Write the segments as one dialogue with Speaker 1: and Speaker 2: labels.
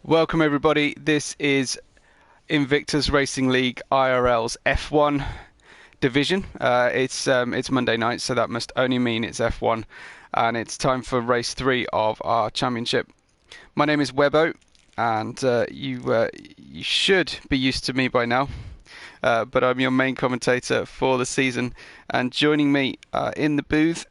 Speaker 1: Welcome everybody. This is Invictus Racing League IRL's F1 division. It's Monday night, so that must only mean it's F1, and it's time for race 3 of our championship. My name is Webbo, and you should be used to me by now, but I'm your main commentator for the season. And joining me in the booth,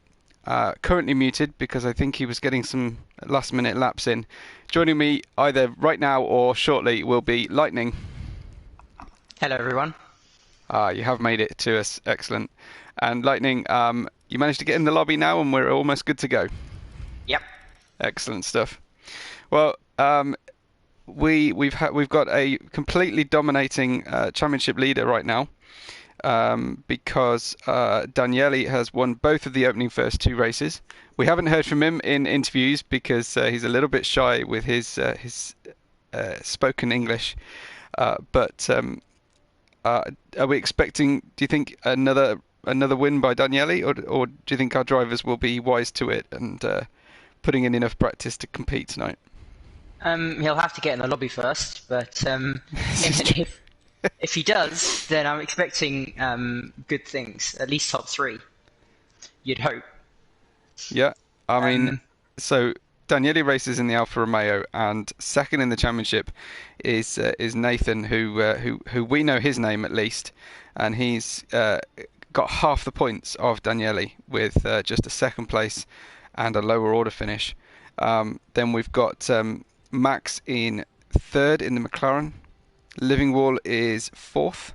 Speaker 1: currently muted because I think he was getting some last-minute laps in. Joining me either right now or shortly will be Lightning.
Speaker 2: Hello, everyone.
Speaker 1: You have made it to us. Excellent. And Lightning, you managed to get in the lobby now, and we're almost good to go.
Speaker 2: Yep.
Speaker 1: Excellent stuff. Well, we've got a completely dominating championship leader right now, because Daniele has won both of the opening first 2 races. We haven't heard from him in interviews because he's a little bit shy with his spoken English. But are we expecting, do you think, another win by Daniele, or do you think our drivers will be wise to it and putting in enough practice to compete tonight?
Speaker 2: He'll have to get in the lobby first, but if he does, then I'm expecting good things, at least top 3. You'd hope.
Speaker 1: Yeah, I mean, so Daniele races in the Alfa Romeo, and second in the championship is Nathan, who we know his name at least, and he's got half the points of Daniele with just a second place and a lower order finish. Then we've got Max in third in the McLaren. Livingwall is fourth.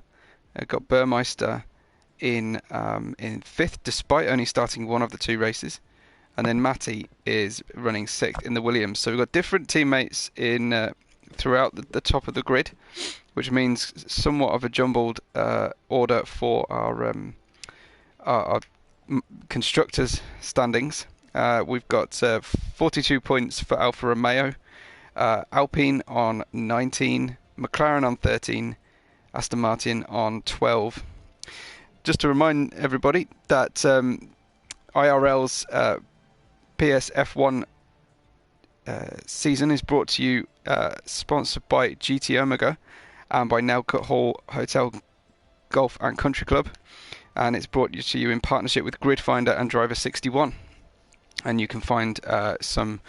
Speaker 1: Got Burmeister in fifth, despite only starting one of the 2 races. And then Matty is running 6th in the Williams. So we've got different teammates in throughout the top of the grid, which means somewhat of a jumbled order for our constructors' standings. We've got 42 points for Alfa Romeo, Alpine on 19, McLaren on 13, Aston Martin on 12. Just to remind everybody that IRL's PS F1 season is brought to you, sponsored by GT Omega and by Nelcut Hall Hotel Golf and Country Club, and it's brought to you in partnership with Grid Finder and Driver 61. And you can find some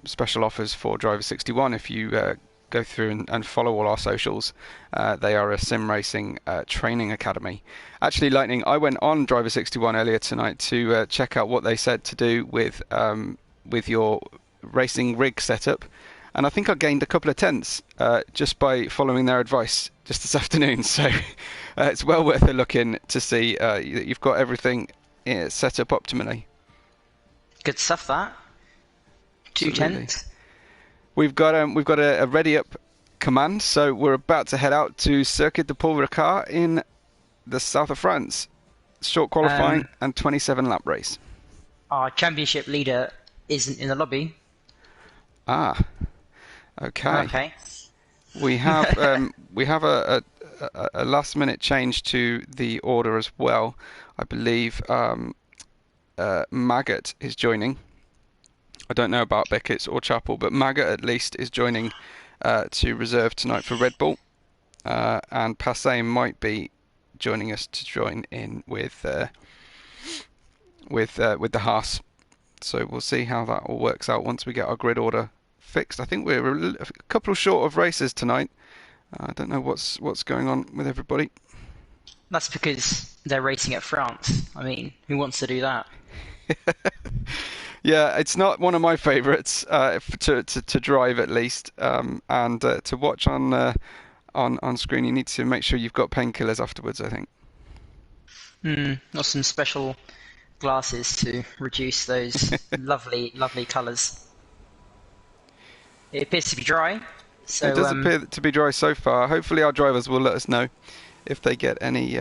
Speaker 1: special offers for Driver 61 if you go through and follow all our socials. They are a sim racing training academy. Actually, Lightning, I went on Driver 61 earlier tonight to check out what they said to do with your racing rig setup, and I think I gained a couple of tenths just by following their advice just this afternoon. So it's well worth a look in to see that you've got everything set up optimally.
Speaker 2: Good stuff, that. 2 tenths.
Speaker 1: We've got a ready up command, so we're about to head out to Circuit de Paul Ricard in the south of France. Short qualifying and 27 lap race.
Speaker 2: Our championship leader isn't in the lobby.
Speaker 1: Ah, okay.
Speaker 2: Okay.
Speaker 1: We have a last minute change to the order as well. I believe Maggot is joining. I don't know about Beckett's or Chapel, but Maggot at least is joining to reserve tonight for Red Bull, and Passé might be joining us to join in with the Haas. So we'll see how that all works out once we get our grid order fixed. I think we're a couple short of races tonight. I don't know what's going on with everybody.
Speaker 2: That's because they're racing at France. I mean, who wants to do that?
Speaker 1: Yeah, it's not one of my favourites to drive, at least, and to watch on screen. You need to make sure you've got painkillers afterwards, I think.
Speaker 2: Or some special glasses to reduce those lovely colours. It appears to be dry. So,
Speaker 1: it does appear to be dry so far. Hopefully, our drivers will let us know if they get any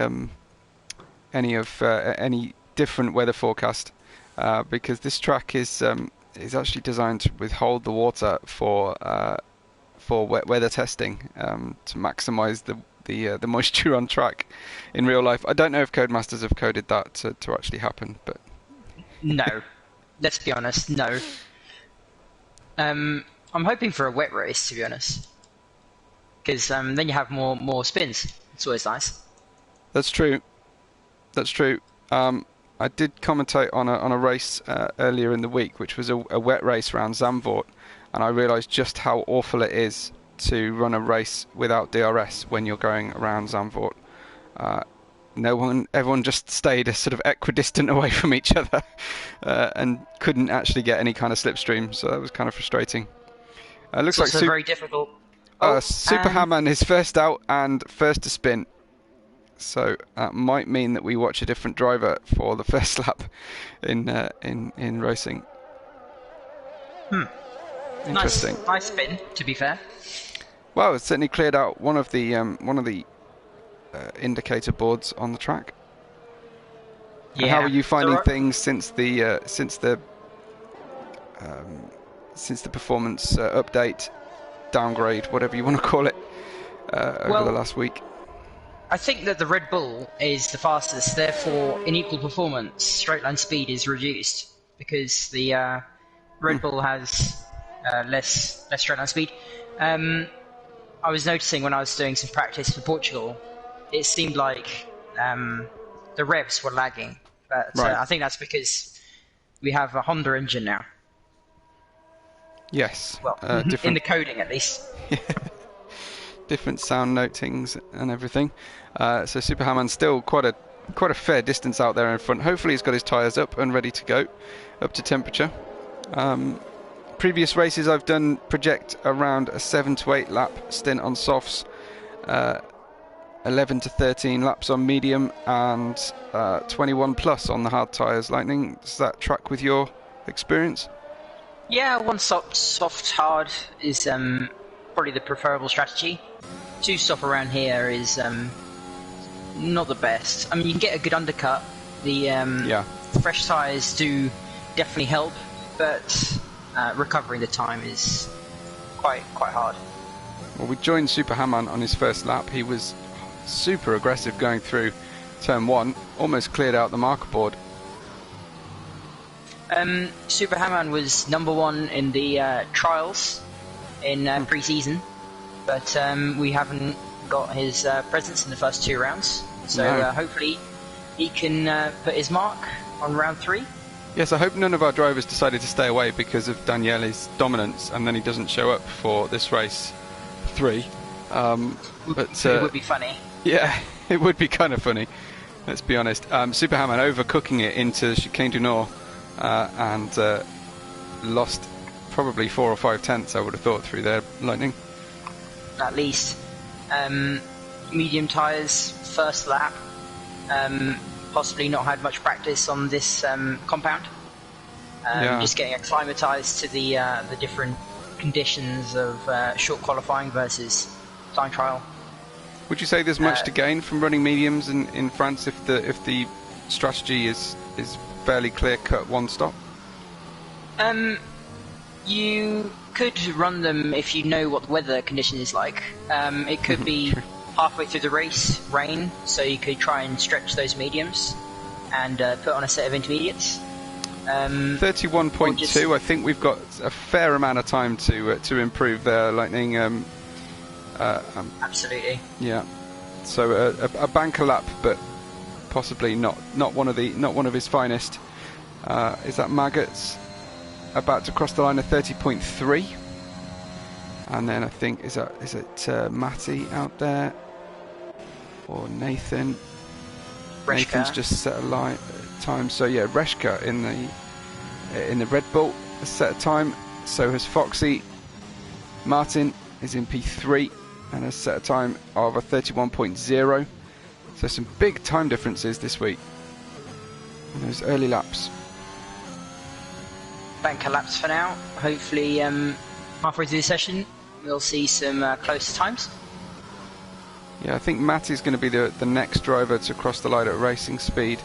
Speaker 1: different weather forecast. Because this track is actually designed to withhold the water for wet weather testing, to maximise the moisture on track in real life. I don't know if Codemasters have coded that to actually happen, but
Speaker 2: no, let's be honest, no. I'm hoping for a wet race, to be honest, because then you have more spins. It's always nice.
Speaker 1: That's true. That's true. I did commentate on a race earlier in the week, which was a wet race around Zandvoort, and I realised just how awful it is to run a race without DRS when you're going around Zandvoort. Everyone just stayed a sort of equidistant away from each other, and couldn't actually get any kind of slipstream, so that was kind of frustrating. Looks
Speaker 2: It's
Speaker 1: like
Speaker 2: also very difficult.
Speaker 1: Super Hammond is first out and first to spin. So that might mean that we watch a different driver for the first lap in racing. Interesting.
Speaker 2: Nice spin, to be fair.
Speaker 1: Well, it's certainly cleared out one of the indicator boards on the track.
Speaker 2: Yeah.
Speaker 1: And how are you finding things since the performance update, downgrade, whatever you want to call it, over the last week?
Speaker 2: I think that the Red Bull is the fastest, therefore in equal performance, straight line speed is reduced because the Red Bull has less straight line speed. I was noticing when I was doing some practice for Portugal, it seemed like the revs were lagging, but
Speaker 1: Right.
Speaker 2: I think that's because we have a Honda engine now.
Speaker 1: Yes.
Speaker 2: Well, in the coding at least.
Speaker 1: Different sound notings and everything. So Super Hammond's still quite a fair distance out there in front. Hopefully he's got his tyres up and ready to go, up to temperature. Previous races I've done project around a 7 to 8 lap stint on softs, 11 to 13 laps on medium, and 21 plus on the hard tyres. Lightning, does that track with your experience?
Speaker 2: Yeah, one soft hard is probably the preferable strategy. 2 stop around here is not the best. I mean, you can get a good undercut. The fresh tyres do definitely help, but recovering the time is quite hard.
Speaker 1: Well, we joined Super Hammond on his first lap. He was super aggressive going through turn 1, almost cleared out the marker board.
Speaker 2: Super Hammond was #1 in the trials in pre-season, but we haven't got his presence in the first 2 rounds, so hopefully he can put his mark on round 3.
Speaker 1: Yes, I hope none of our drivers decided to stay away because of Daniele's dominance and then he doesn't show up for this race 3. But
Speaker 2: it would be funny.
Speaker 1: Yeah, it would be kind of funny, let's be honest. Super Hammond overcooking it into Chicane du Nord and lost probably 4 or 5 tenths, I would have thought, through there, Lightning.
Speaker 2: At least. Medium tyres, first lap. Possibly not had much practice on this compound. Just getting acclimatised to the different conditions of short qualifying versus time trial.
Speaker 1: Would you say there's much to gain from running mediums in France if the strategy is fairly clear-cut one stop?
Speaker 2: You could run them if you know what the weather condition is like. It could be halfway through the race, rain, so you could try and stretch those mediums and put on a set of intermediates.
Speaker 1: 31.2, I think we've got a fair amount of time to improve there, Lightning.
Speaker 2: Absolutely.
Speaker 1: Yeah. So a banker lap, but possibly not one of his finest. Is that Maggots about to cross the line of 30.3? And then I think is it Matty out there or Nathan?
Speaker 2: Reshka.
Speaker 1: Nathan's just set a time. So yeah, Reshka in the Red Bull has set a time. So has Foxy. Martin is in P3 and has set a time of a 31.0. So some big time differences this week in those early laps.
Speaker 2: Banker laps for now. Hopefully halfway through the session we'll see some closer times.
Speaker 1: Yeah, I think Matt is going to be the next driver to cross the line at racing speed.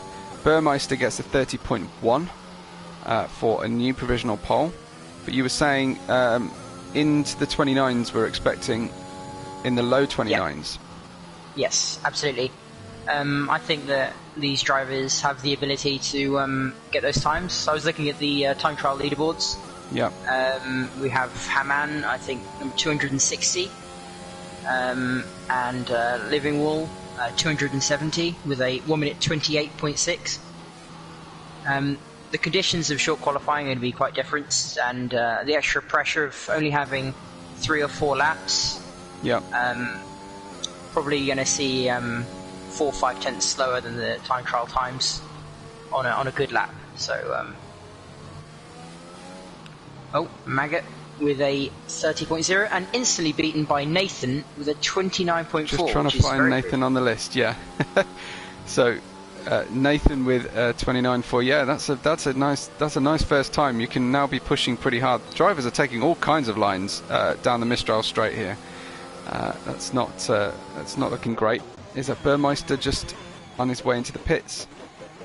Speaker 1: Burmeister gets a 30.1 for a new provisional pole. But you were saying into the 29s we're expecting in the low 29s.
Speaker 2: Yes, absolutely. I think that these drivers have the ability to get those times. So I was looking at the time trial leaderboards.
Speaker 1: Yeah.
Speaker 2: We have Haman, I think, number 260, and Livingwall, 270 with a 1 minute 28.6. The conditions of short qualifying are going to be quite different, and the extra pressure of only having 3 or 4 laps.
Speaker 1: Yeah.
Speaker 2: Probably going to see 4 or 5 tenths slower than the time trial times on a good lap. So, Maggot with a 30.0 and instantly beaten by Nathan with a 29.4.
Speaker 1: Just trying to find Nathan
Speaker 2: good.
Speaker 1: on the list. Yeah. So Nathan with 29.4. Yeah, that's a nice first time. You can now be pushing pretty hard. Drivers are taking all kinds of lines down the Mistral straight here. That's not looking great. Is that Burmeister just on his way into the pits?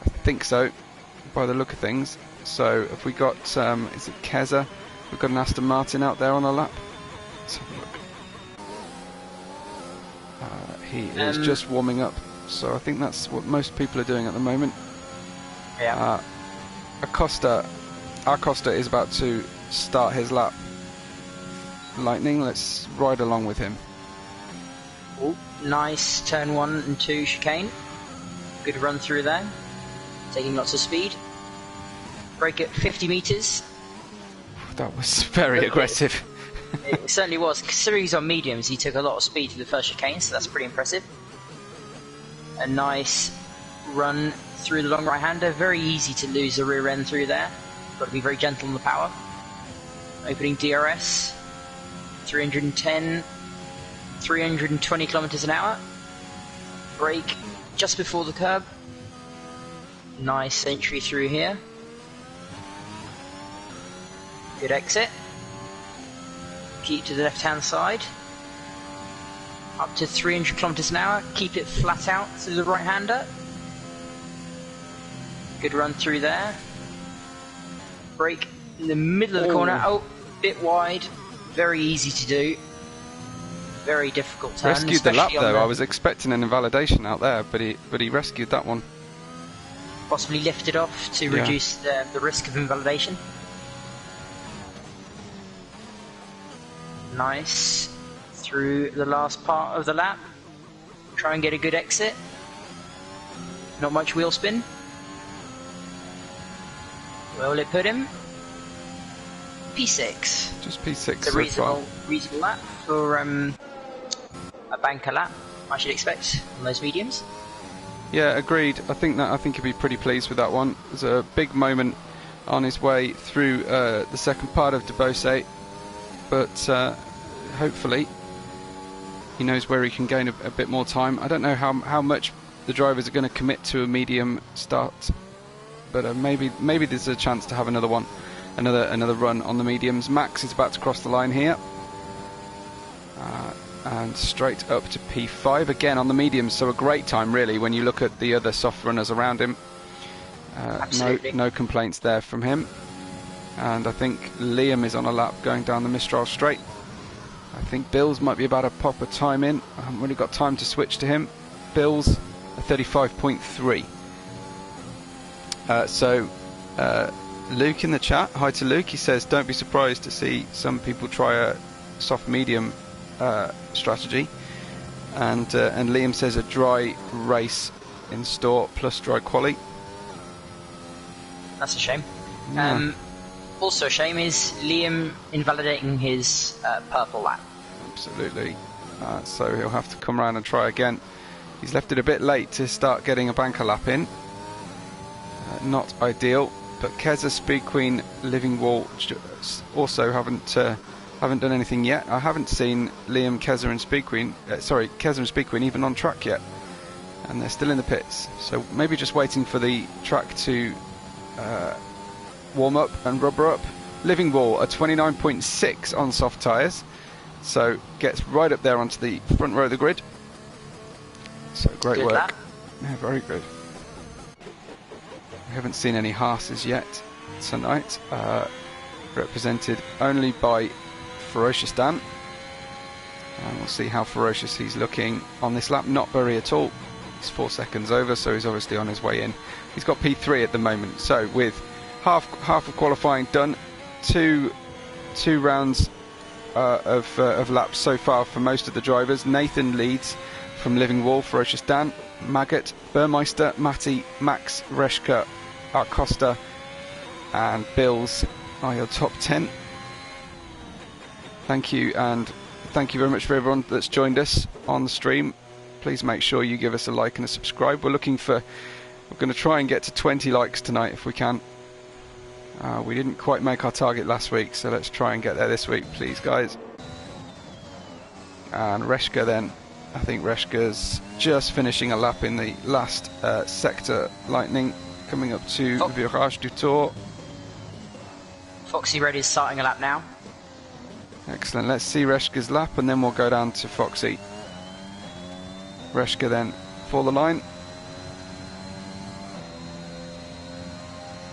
Speaker 1: I think so, by the look of things. So have we got, is it Keza? We've got an Aston Martin out there on a lap. Let's have a look. He is just warming up, so I think that's what most people are doing at the moment.
Speaker 2: Yeah.
Speaker 1: Acosta is about to start his lap. Lightning, let's ride along with him.
Speaker 2: Oh, nice turn 1 and 2 chicane. Good run through there. Taking lots of speed. Brake at 50 metres.
Speaker 1: That was very aggressive.
Speaker 2: It certainly was. Considering he's on mediums, he took a lot of speed through the first chicane, so that's pretty impressive. A nice run through the long right-hander. Very easy to lose the rear end through there. Got to be very gentle on the power. Opening DRS. 310, 320 kilometers an hour. Brake just before the curb. Nice entry through here. Good exit. Keep to the left-hand side. Up to 300 kilometers an hour. Keep it flat out through the right-hander. Good run through there. Brake in the middle of the corner. Oh, bit wide. Very easy to do. Very difficult turn.
Speaker 1: Rescued the lap though. I was expecting an invalidation out there, but he rescued that one.
Speaker 2: Possibly lifted off to reduce the risk of invalidation. Nice. Through the last part of the lap. Try and get a good exit. Not much wheel spin. Where will it put him? P6.
Speaker 1: Just P6
Speaker 2: it's a
Speaker 1: so
Speaker 2: reasonable lap for a banker lap, I should expect, on those mediums.
Speaker 1: Yeah, agreed. I think he'd be pretty pleased with that one. There's a big moment on his way through the second part of Debose, but hopefully he knows where he can gain a bit more time. I don't know how much the drivers are going to commit to a medium start, but maybe there's a chance to have another run on the mediums. Max is about to cross the line here. And straight up to P5 again on the mediums, so a great time really when you look at the other soft runners around him. No complaints there from him. And I think Liam is on a lap going down the Mistral straight. I think Bills might be about to pop a time in. I haven't really got time to switch to him. Bills a 35.3. Luke in the chat, hi to Luke, he says don't be surprised to see some people try a soft medium strategy, and Liam says a dry race in store plus dry quali.
Speaker 2: That's a shame.
Speaker 1: Yeah.
Speaker 2: Also a shame is Liam invalidating his purple lap.
Speaker 1: Absolutely. So he'll have to come around and try again. He's left it a bit late to start getting a banker lap in. Not ideal, but Keza, Speed Queen, Livingwall also haven't done anything yet. I haven't seen Liam, Keza and Speed Queen, Keza and Speed Queen even on track yet, and they're still in the pits. So maybe just waiting for the track to warm up and rubber up. Livingwall a 29.6 on soft tyres, so gets right up there onto the front row of the grid. So great work.
Speaker 2: Lap.
Speaker 1: Yeah, very good. We haven't seen any Haas's yet tonight, represented only by Ferocious Dan, and we'll see how ferocious he's looking on this lap. Not very at all. He's 4 seconds over, so he's obviously on his way in. He's got P3 at the moment, so with half of qualifying done two rounds of laps so far for most of the drivers. Nathan leads from Livingwall, Ferocious Dan, Maggot, Burmeister, Matty, Max, Reshka, Arcosta and Bills are your top 10. Thank you, and thank you very much for everyone that's joined us on the stream. Please make sure you give us a like and a subscribe. We're going to try and get to 20 likes tonight if we can. We didn't quite make our target last week, so let's try and get there this week, please, guys. And Reshka then, I think Reshka's just finishing a lap in the last sector, Lightning, coming up to Virage du Tour.
Speaker 2: Foxy Red is starting a lap now.
Speaker 1: Excellent, let's see Reshka's lap and then we'll go down to Foxy. Reshka then for the line.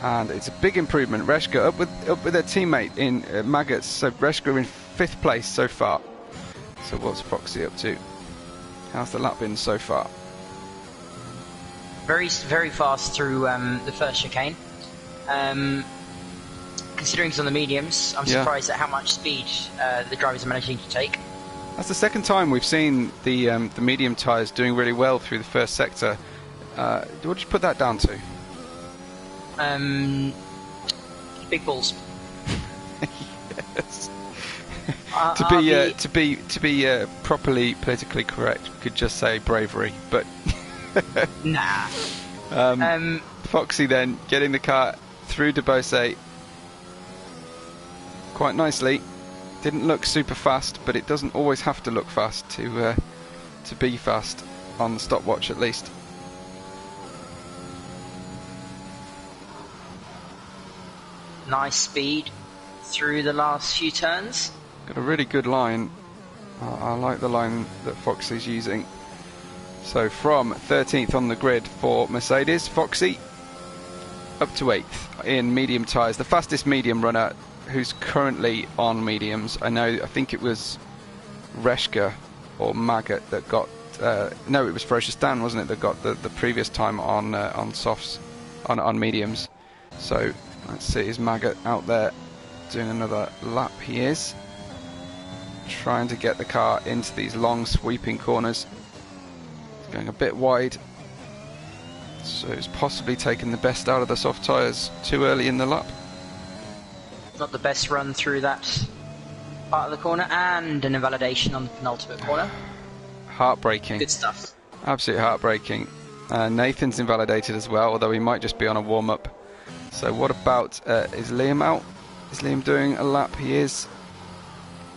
Speaker 1: And it's a big improvement. Reshka up with her teammate in Maggots. So Reshka in 5th place so far. So what's Foxy up to? How's the lap been so far?
Speaker 2: Very, very fast through the first chicane. Considering it's on the mediums, I'm surprised at how much speed the drivers are managing to take.
Speaker 1: That's the second time we've seen the medium tyres doing really well through the first sector. What would you put that down to?
Speaker 2: Big balls.
Speaker 1: Yes. To be properly politically correct, we could just say bravery, but
Speaker 2: nah.
Speaker 1: Foxy then getting the car through Debose quite nicely. Didn't look super fast, but it doesn't always have to look fast to be fast on the stopwatch at least.
Speaker 2: Nice speed through the last few turns.
Speaker 1: Got a really good line. I like the line that Foxy's using. So from 13th on the grid for Mercedes, Foxy up to 8th in medium tyres. The fastest medium runner who's currently on mediums. I think it was Reshka or Maggot that got... no, it was Ferocious Dan, wasn't it, that got the previous time on softs, on mediums. So let's see, is Maggot out there doing another lap? He is. Trying to get the car into these long sweeping corners. It's going a bit wide. So it's possibly taken the best out of the soft tyres too early in the lap.
Speaker 2: Not the best run through that part of the corner, and an invalidation on the penultimate corner.
Speaker 1: Heartbreaking.
Speaker 2: Good stuff.
Speaker 1: Absolutely heartbreaking. Nathan's invalidated as well, although he might just be on a warm-up. So what about, is Liam out? Is Liam doing a lap? He is.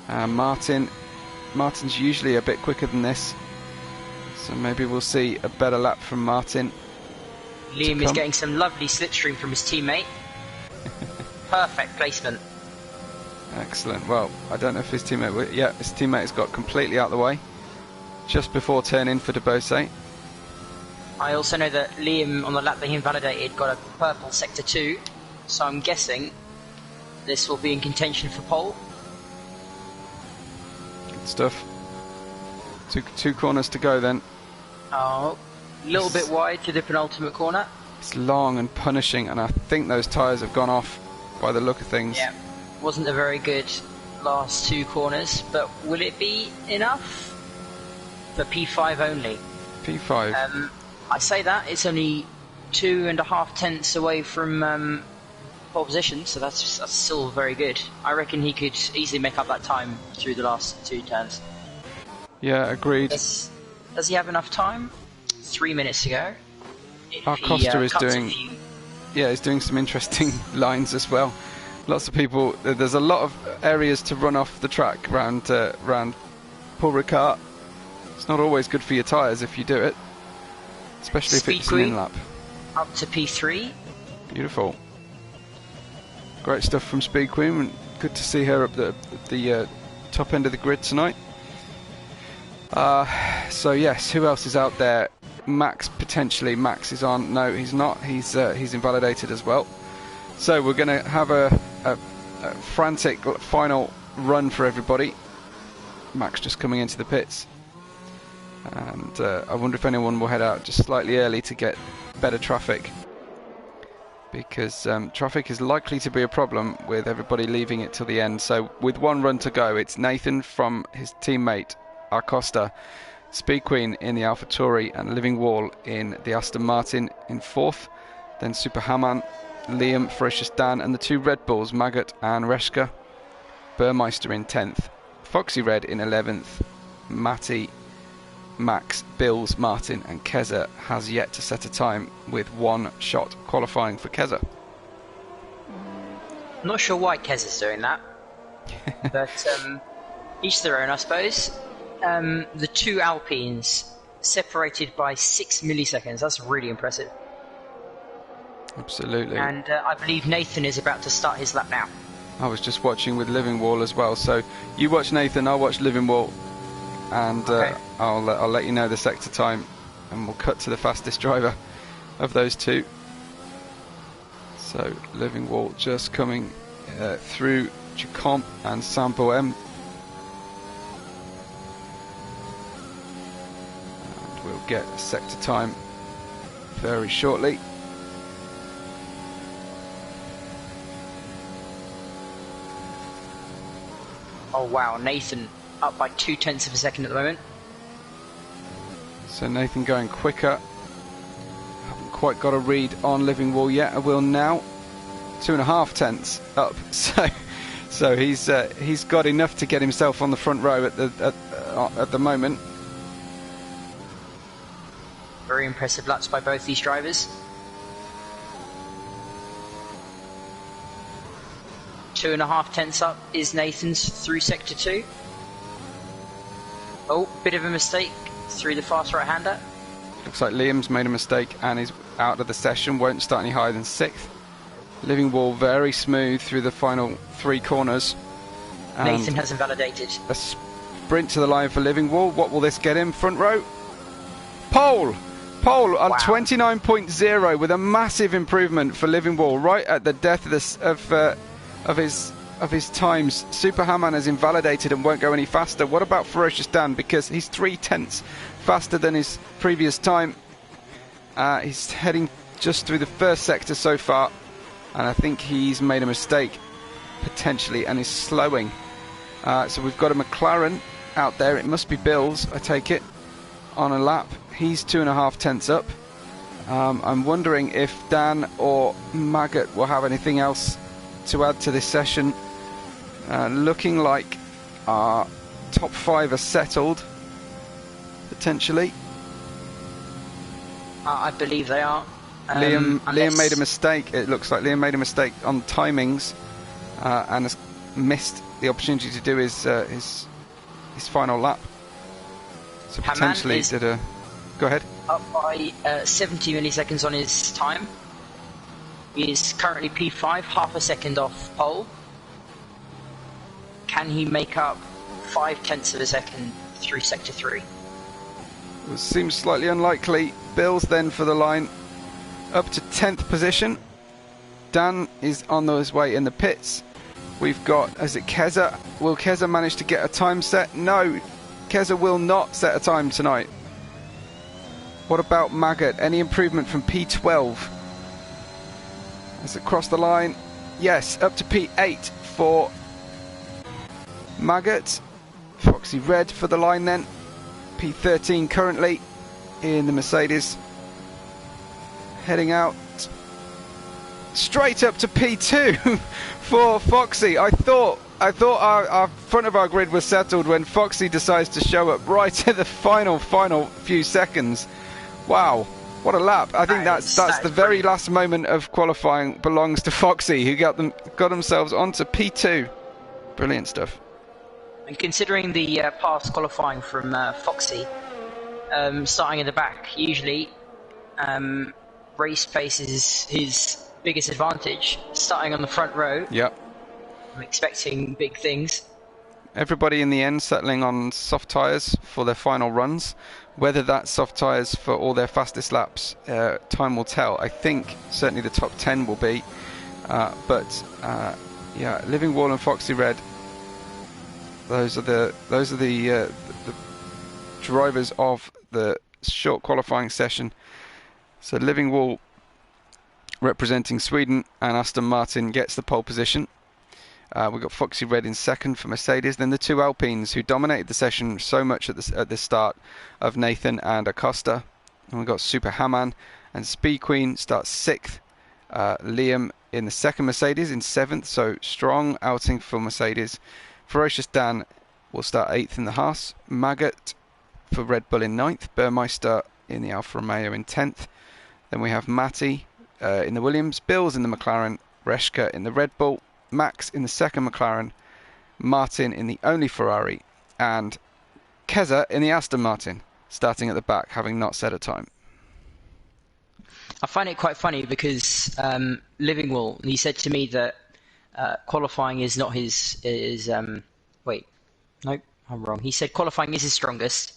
Speaker 1: Martin's usually a bit quicker than this, so maybe we'll see a better lap from Martin.
Speaker 2: Liam is getting some lovely slipstream from his teammate. Perfect placement.
Speaker 1: Excellent. Well, I don't know if his teammate... Yeah, his teammate has got completely out of the way just before turn-in for Debose.
Speaker 2: I also know that Liam, on the lap that he invalidated, got a purple Sector 2, so I'm guessing this will be in contention for pole.
Speaker 1: Good stuff. Two corners to go then.
Speaker 2: Oh, a little bit wide to the penultimate corner.
Speaker 1: It's long and punishing, and I think those tyres have gone off by the look of things.
Speaker 2: Yeah, wasn't a very good last two corners, but will it be enough for P5 only?
Speaker 1: P5?
Speaker 2: I say that, it's only 2.5 tenths away from pole position, so that's still very good. I reckon he could easily make up that time through the last two turns.
Speaker 1: Yeah, agreed.
Speaker 2: Does he have enough time? 3 minutes to go.
Speaker 1: Arcosta is doing... Yeah, he's doing some interesting lines as well. Lots of people... There's a lot of areas to run off the track around Paul Ricard. It's not always good for your tyres if you do it, especially if it's an in-lap.
Speaker 2: Up to P3.
Speaker 1: Beautiful. Great stuff from Speed Queen. Good to see her up the top end of the grid tonight. So yes, who else is out there? Max, potentially. Max is on. No, he's not. He's invalidated as well. So we're going to have a frantic final run for everybody. Max just coming into the pits. And I wonder if anyone will head out just slightly early to get better traffic. because traffic is likely to be a problem with everybody leaving it till the end. So with one run to go, it's Nathan from his teammate Acosta, Speed Queen in the AlphaTauri, and Livingwall in the Aston Martin in 4th. Then Super Haman, Liam, Ferocious Dan, and the 2 Red Bulls, Maggot and Reshka. Burmeister in 10th. Foxy Red in 11th. Matty, Max, Bills, Martin and Keza has yet to set a time, with 1 shot qualifying for Keza.
Speaker 2: Not sure why Keza's doing that, but each their own, I suppose. The 2 Alpines separated by 6 milliseconds. That's really impressive.
Speaker 1: Absolutely.
Speaker 2: And I believe Nathan is about to start his lap now.
Speaker 1: I was just watching with Livingwall as well. So you watch Nathan, I'll watch Livingwall, and
Speaker 2: Okay.
Speaker 1: I'll let you know the sector time, and we'll cut to the fastest driver of those 2. So Livingwall just coming through Ducomp and Saint-Bohème. And we'll get a sector time very shortly.
Speaker 2: Oh wow, Nathan up by 0.2 of a second at the moment.
Speaker 1: So Nathan going quicker. Haven't quite got a read on Livingwall yet. I will now. 2.5 tenths up. So he's got enough to get himself on the front row at the moment.
Speaker 2: Very impressive laps by both these drivers. 2.5 tenths up is Nathan's through sector 2. Oh, bit of a mistake through the fast right-hander.
Speaker 1: Looks like Liam's made a mistake and is out of the session. Won't start any higher than 6th. Livingwall very smooth through the final 3 corners. And
Speaker 2: Nathan has invalidated.
Speaker 1: a sprint to the line for Livingwall. What will this get him? Front row. Pole on 29.0 with a massive improvement for Livingwall right at the death of his times. Super Haman has invalidated and won't go any faster. What about Ferocious Dan? Because he's 3 tenths faster than his previous time. He's heading just through the first sector so far, and I think he's made a mistake potentially and is slowing. So we've got a McLaren out there. It must be Bill's, I take it, on a lap. He's 2.5 tenths up. I'm wondering if Dan or Maggot will have anything else to add to this session. Looking like our top 5 are settled, potentially.
Speaker 2: I believe they are.
Speaker 1: Liam made a mistake. It looks like Liam made a mistake on timings and has missed the opportunity to do his final lap. So
Speaker 2: Haman
Speaker 1: potentially
Speaker 2: is
Speaker 1: did a... Go ahead.
Speaker 2: up by 70 milliseconds on his time. He is currently P5, half a second off pole. Can he make up 5 tenths of a second through sector 3?
Speaker 1: It seems slightly unlikely. Bill's then for the line, up to 10th position. Dan is on his way in the pits. We've got, is it Keza? Will Keza manage to get a time set? No, Keza will not set a time tonight. What about Maggot? Any improvement from P12? Has it crossed the line? Yes, up to P8 for Maggot. Foxy Red for the line then. P13 currently in the Mercedes. Heading out straight up to P2 for Foxy. I thought our front of our grid was settled when Foxy decides to show up right at the final few seconds. Wow, what a lap. I think that's the very last moment of qualifying belongs to Foxy, who got themselves onto P2. Brilliant stuff.
Speaker 2: And considering the past qualifying from Foxy, starting in the back, usually race pace is his biggest advantage. Starting on the front row,
Speaker 1: Yep.
Speaker 2: I'm expecting big things.
Speaker 1: Everybody in the end settling on soft tyres for their final runs. Whether that's soft tyres for all their fastest laps, time will tell. I think certainly the top 10 will be. But yeah, Livingwall and Foxy Red, those are the drivers of the short qualifying session. So Livingwall representing Sweden, and Aston Martin gets the pole position. We've got Foxy Red in second for Mercedes. Then the two Alpines who dominated the session so much at the start of Nathan and Acosta. And we've got Super Haman and Speed Queen starts 6th. Liam in the second Mercedes in 7th, so strong outing for Mercedes. Ferocious Dan will start 8th in the Haas. Maggot for Red Bull in 9th. Burmeister in the Alfa Romeo in 10th. Then we have Matty in the Williams. Bills in the McLaren. Reshka in the Red Bull. Max in the second McLaren, Martin in the only Ferrari, and Keza in the Aston Martin, starting at the back, having not set a time.
Speaker 2: I find it quite funny because Livingwall, he said to me that qualifying is not his. Wait, no, I'm wrong. He said qualifying is his strongest,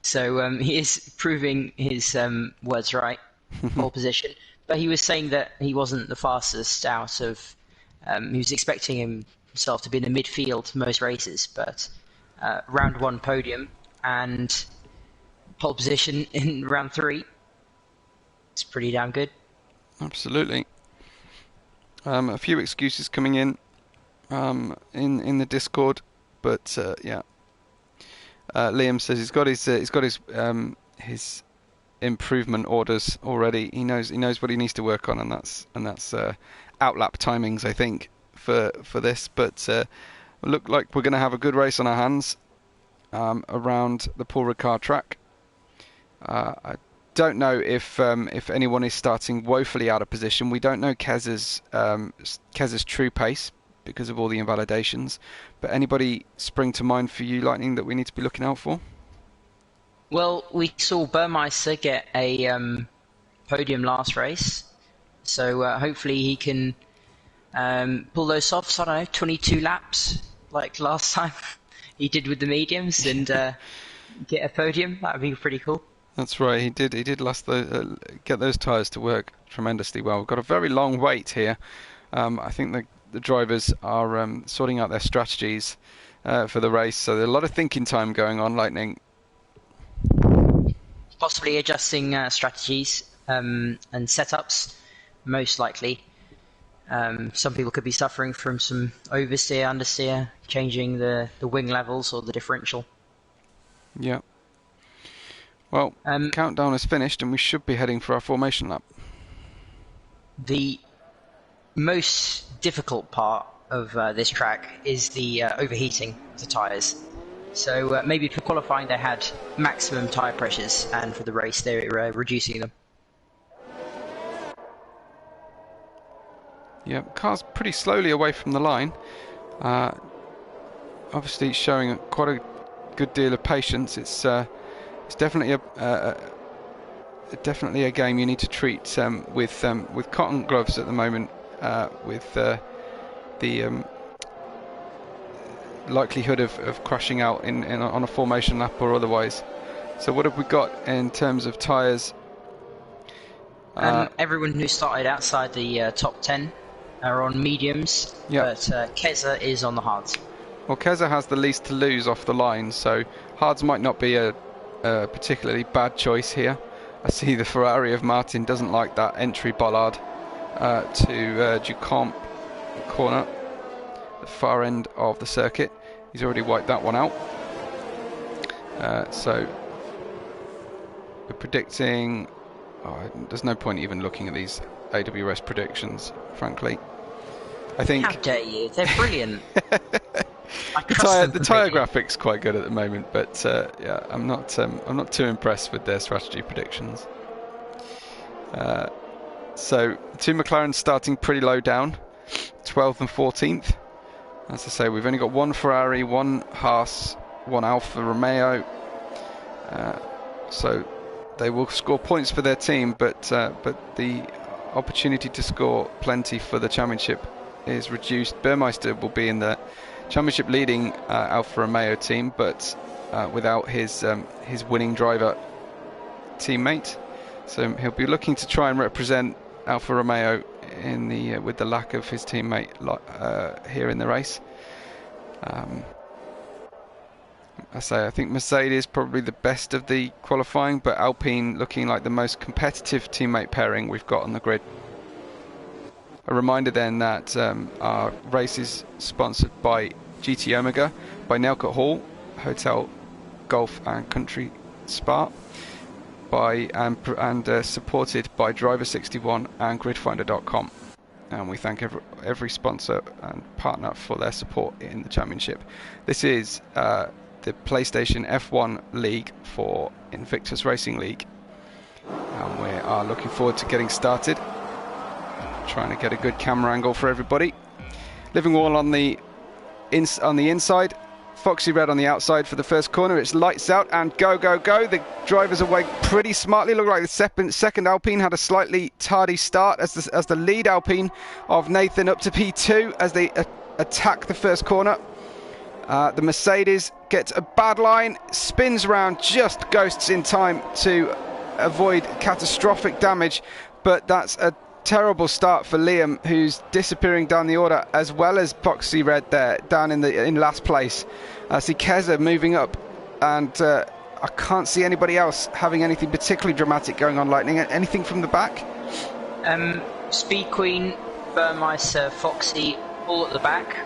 Speaker 2: so he is proving his words right, pole position. But he was saying that he wasn't the fastest out of. He was expecting himself to be in the midfield most races, but round 1 podium and pole position in round 3. It's pretty damn good.
Speaker 1: Absolutely. A few excuses coming in the Discord, but yeah. Liam says he's got his improvement orders already. He knows what he needs to work on, and that's outlap timings, I think, for this. But look like we're going to have a good race on our hands around the Paul Ricard track. I don't know if anyone is starting woefully out of position. We don't know Kez's true pace because of all the invalidations. But anybody spring to mind for you, Lightning, that we need to be looking out for?
Speaker 2: Well, we saw Burmeister get a podium last race. So hopefully he can pull those off, so I don't know, 22 laps like last time he did with the mediums and get a podium. That would be pretty cool.
Speaker 1: That's right, he did get those tyres to work tremendously well. We've got a very long wait here. I think the drivers are sorting out their strategies for the race, so there's a lot of thinking time going on, Lightning.
Speaker 2: Possibly adjusting strategies and setups. Most likely. Some people could be suffering from some oversteer, understeer, changing the wing levels or the differential.
Speaker 1: Yeah. Well, countdown is finished and we should be heading for our formation lap.
Speaker 2: The most difficult part of this track is the overheating of the tyres. So maybe for qualifying they had maximum tyre pressures, and for the race they're reducing them.
Speaker 1: Yeah, car's pretty slowly away from the line. Obviously showing quite a good deal of patience. It's definitely a game you need to treat with cotton gloves at the moment, with the likelihood of crashing out on a formation lap or otherwise. So what have we got in terms of tyres?
Speaker 2: Everyone who started outside the top 10 are on mediums, but Keza is on the hards.
Speaker 1: Well, Keza has the least to lose off the line, so hards might not be a particularly bad choice here. I see the Ferrari of Martin doesn't like that entry bollard to Ducamp corner, the far end of the circuit. He's already wiped that one out. So we're predicting... there's no point even looking at these AWS predictions, frankly. I think.
Speaker 2: How dare you? They're brilliant.
Speaker 1: the tyre graphic's quite good at the moment, but yeah, I'm not too impressed with their strategy predictions. So the two McLarens starting pretty low down, 12th and 14th. As I say, we've only got one Ferrari, one Haas, one Alfa Romeo. So they will score points for their team, but the opportunity to score plenty for the championship is reduced. Burmeister will be in the championship leading Alfa Romeo team, but without his winning driver teammate. So he'll be looking to try and represent Alfa Romeo in the with the lack of his teammate here in the race. I think Mercedes probably the best of the qualifying, but Alpine looking like the most competitive teammate pairing we've got on the grid. A reminder then that our race is sponsored by GT Omega, by Nelcott Hall, Hotel, Golf and Country Spa, and supported by Driver61 and Gridfinder.com. And we thank every sponsor and partner for their support in the championship. This is the PlayStation F1 League for Invictus Racing League, and we are looking forward to getting started. Trying to get a good camera angle for everybody. Livingwall on the inside, Foxy Red on the outside for the first corner. It's lights out and go, go, go. The drivers away pretty smartly. Look like the second Alpine had a slightly tardy start as the lead Alpine of Nathan up to P2 as they attack the first corner. The Mercedes gets a bad line, spins around, just ghosts in time to avoid catastrophic damage, but that's a terrible start for Liam, who's disappearing down the order, as well as Foxy Red there down in last place. I see Keza moving up, and I can't see anybody else having anything particularly dramatic going on. Lightning, anything from the back?
Speaker 2: Speed Queen, Burmeister, Foxy, all at the back.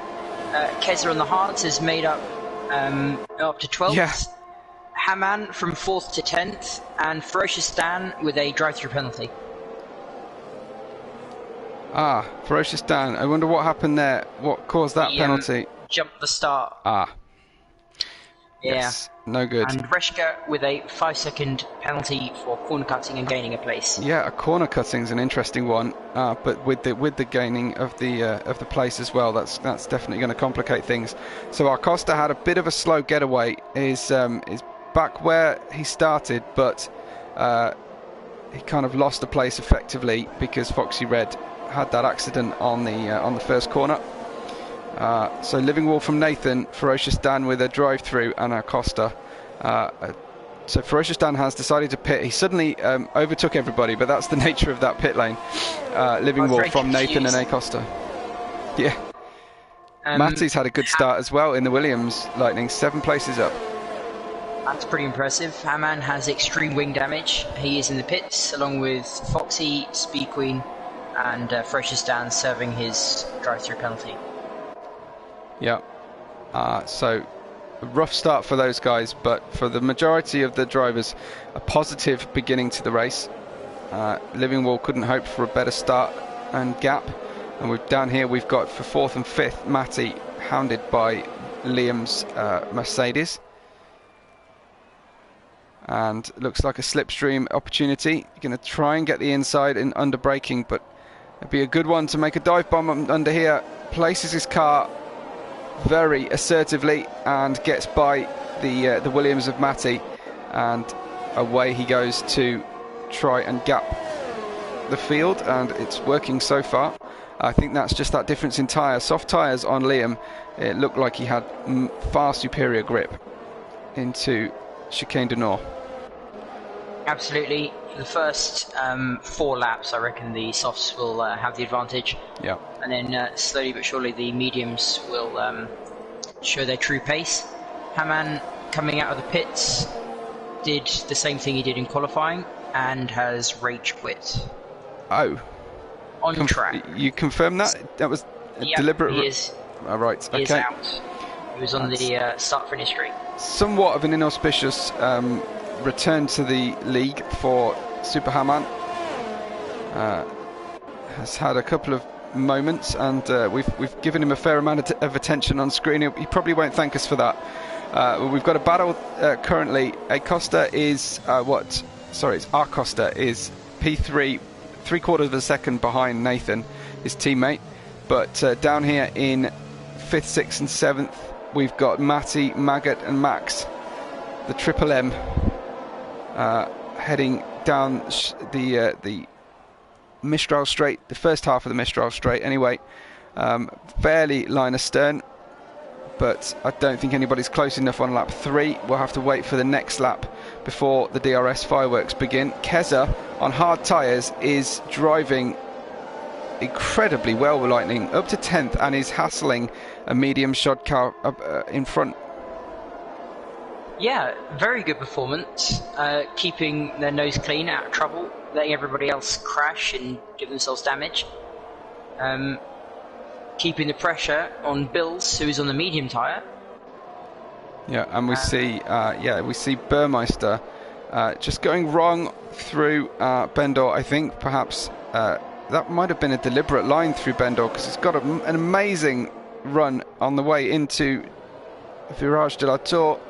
Speaker 2: Keza on the hards has made up to 12th.
Speaker 1: Yeah.
Speaker 2: Haman from 4th to 10th, and Ferocious Dan with a drive-through penalty.
Speaker 1: Ah, Ferocious Dan. I wonder what happened there. What caused that penalty?
Speaker 2: Jumped the start.
Speaker 1: Ah.
Speaker 2: Yeah.
Speaker 1: Yes. No good.
Speaker 2: And Reshka with a 5-second penalty for corner cutting and gaining a place.
Speaker 1: Yeah, a corner cutting's an interesting one, but with the gaining of the place as well, that's definitely going to complicate things. So our Costa had a bit of a slow getaway. Is back where he started, but he kind of lost the place effectively because Foxy Red had that accident on the first corner. So Livingwall from Nathan, Ferocious Dan with a drive through, and Acosta. So Ferocious Dan has decided to pit. He suddenly overtook everybody, but that's the nature of that pit lane. Livingwall from Nathan and Acosta. Yeah. Matty's had a good start as well in the Williams. Lightning 7 places up.
Speaker 2: That's pretty impressive. Haman has extreme wing damage. He is in the pits along with Foxy, Speed Queen, and Ferocious Dan serving his drive-through penalty.
Speaker 1: Yeah. So a rough start for those guys, but for the majority of the drivers, a positive beginning to the race. Livingwall couldn't hope for a better start and gap. And down here we've got for 4th and 5th Matty, hounded by Liam's Mercedes. And looks like a slipstream opportunity. You're going to try and get the inside in under braking, but it'd be a good one to make a dive bomb under here. Places his car very assertively and gets by the Williams of Matty, and away he goes to try and gap the field, and it's working so far. I think that's just that difference in tyre. Soft tyres on Liam, it looked like he had far superior grip into Chicane du Nord.
Speaker 2: Absolutely. For the first 4 laps, I reckon the softs will have the advantage.
Speaker 1: Yeah.
Speaker 2: And then slowly but surely the mediums will show their true pace. Haman, coming out of the pits, did the same thing he did in qualifying and has rage quit.
Speaker 1: Oh.
Speaker 2: On track.
Speaker 1: You confirm that? That was deliberate?
Speaker 2: He is.
Speaker 1: Oh, right.
Speaker 2: He
Speaker 1: okay.
Speaker 2: is out. He was on the start-finish straight.
Speaker 1: Somewhat of an inauspicious return to the league for Super Haman. Has had a couple of moments, and we've given him a fair amount of attention on screen. He probably won't thank us for that. We've got a battle currently. Acosta is it's Acosta is P3, 3/4 of a second behind Nathan, his teammate. But down here in 5th, 6th, and 7th, we've got Matty, Maggot, and Max, the Triple M, heading down the Mistral Straight, the first half of the Mistral Straight anyway. Fairly line astern, but I don't think anybody's close enough on lap 3. We'll have to wait for the next lap before the DRS fireworks begin. Keza on hard tyres is driving incredibly well with Lightning, up to 10th, and is hassling a medium shod car in front.
Speaker 2: Yeah, very good performance, keeping their nose clean, out of trouble, letting everybody else crash and give themselves damage. keeping the pressure on Bills, who is on the medium tyre.
Speaker 1: Yeah, and we see Burmeister just going wrong through Bendor. I think perhaps that might have been a deliberate line through Bendor, because it's got an amazing run on the way into Virage de la Tour.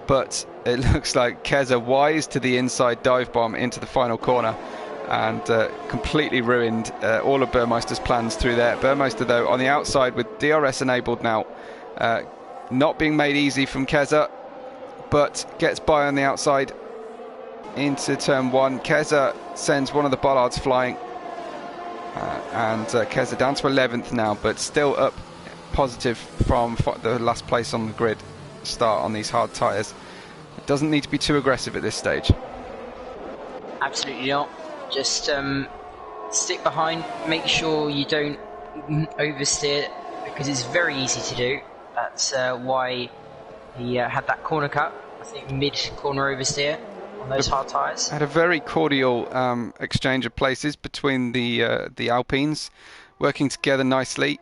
Speaker 1: But it looks like Keza wise to the inside dive bomb into the final corner, and completely ruined all of Burmeister's plans through there. Burmeister, though, on the outside with DRS enabled now, not being made easy from Keza, but gets by on the outside into turn 1. Keza sends one of the bollards flying, and Keza down to 11th now, but still up positive from the last place on the grid start on these hard tyres. It doesn't need to be too aggressive at this stage.
Speaker 2: Absolutely not. Just stick behind, make sure you don't oversteer, because it's very easy to do. That's why he had that corner cut, I think mid-corner oversteer on those hard tyres.
Speaker 1: Had a very cordial exchange of places between the Alpines, working together nicely.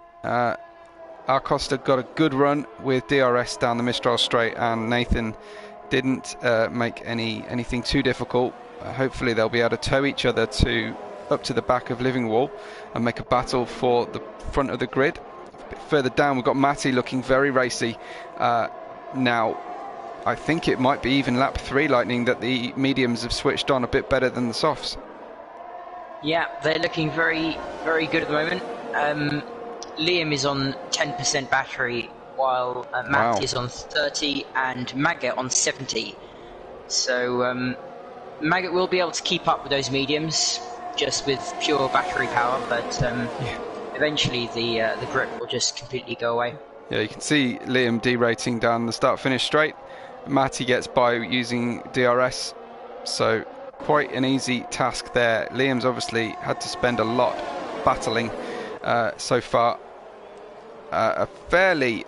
Speaker 1: Acosta got a good run with DRS down the Mistral straight, and Nathan didn't make anything too difficult. Hopefully they'll be able to tow each other up to the back of Livingwall and make a battle for the front of the grid. A bit further down we've got Matty looking very racy. Now I think it might be even lap 3 Lightning that the mediums have switched on a bit better than the softs.
Speaker 2: Yeah, they're looking very, very good at the moment. Liam is on 10% battery, while Matty is on 30 and Maggot on 70. So Maggot will be able to keep up with those mediums just with pure battery power, but eventually the grip will just completely go away.
Speaker 1: Yeah, you can see Liam derating down the start-finish straight. Matty gets by using DRS, so quite an easy task there. Liam's obviously had to spend a lot battling so far. A fairly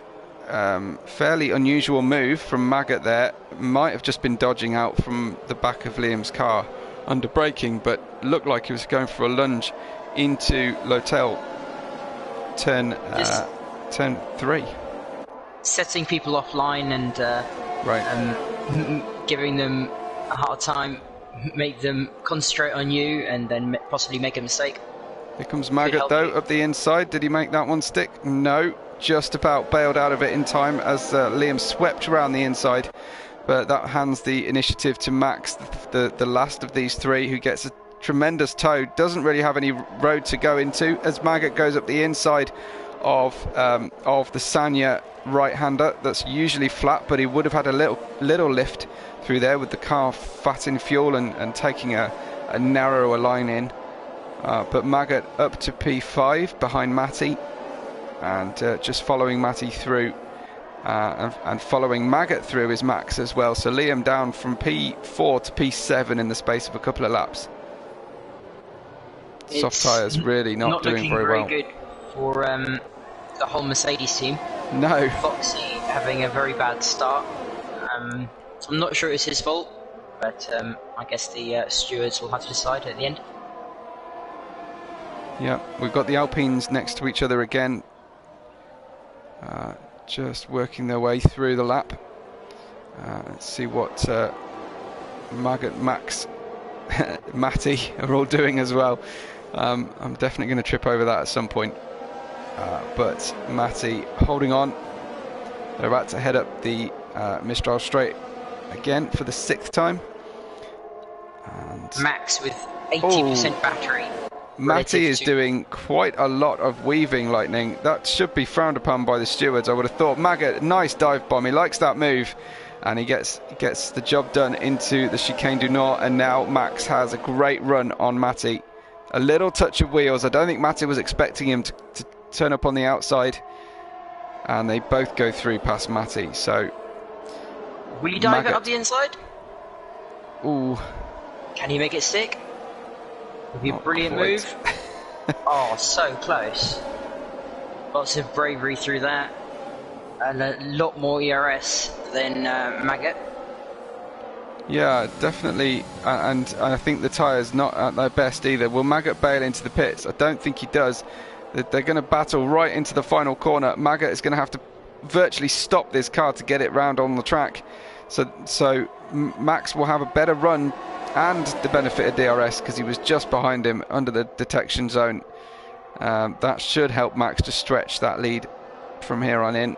Speaker 1: unusual move from Maggot there. Might have just been dodging out from the back of Liam's car under braking, but looked like he was going for a lunge into L'Hotel turn 3.
Speaker 2: Setting people offline and giving them a hard time, make them concentrate on you, and then possibly make a mistake.
Speaker 1: Here comes Maggot though, up the inside. Did he make that one stick? No, just about bailed out of it in time as Liam swept around the inside. But that hands the initiative to Max, the last of these 3, who gets a tremendous tow. Doesn't really have any road to go into as Maggot goes up the inside of the Sanya right-hander. That's usually flat, but he would have had a little lift through there with the car fat in fuel and taking a narrower line in. But Maggot up to P5 behind Matty, and just following Matty through, and following Maggot through is Max as well. So Liam down from P4 to P7 in the space of a couple of laps. Soft tyres really not doing very well.
Speaker 2: Good for the whole Mercedes team.
Speaker 1: No.
Speaker 2: Foxy having a very bad start. I'm not sure it's his fault, but I guess the stewards will have to decide at the end.
Speaker 1: Yeah, we've got the Alpines next to each other again, just working their way through the lap. Let's see what Maggot, Max, Matty are all doing as well. I'm definitely going to trip over that at some point. But Matty holding on. They're about to head up the Mistral straight again for the 6th time. And
Speaker 2: Max with 80% battery.
Speaker 1: Matty is doing quite a lot of weaving, Lightning. That should be frowned upon by the stewards, I would have thought. Maggot, nice dive bomb. He likes that move, and he gets the job done into the Chicane du Nord, and now Max has a great run on Matty. A little touch of wheels. I don't think Matty was expecting him to turn up on the outside, and they both go through past Matty. So
Speaker 2: will he dive it up the inside?
Speaker 1: Ooh.
Speaker 2: Can he make it stick? Would be a brilliant move. Oh, so close. Lots of bravery through that, and a lot more ERS than Maggot.
Speaker 1: Yeah, definitely, and I think the tyre's not at their best either. Will Maggot bail into the pits? I don't think he does. They're going to battle right into the final corner. Maggot is going to have to virtually stop this car to get it round on the track. So Max will have a better run and the benefit of DRS because he was just behind him under the detection zone. That should help Max to stretch that lead from here on in.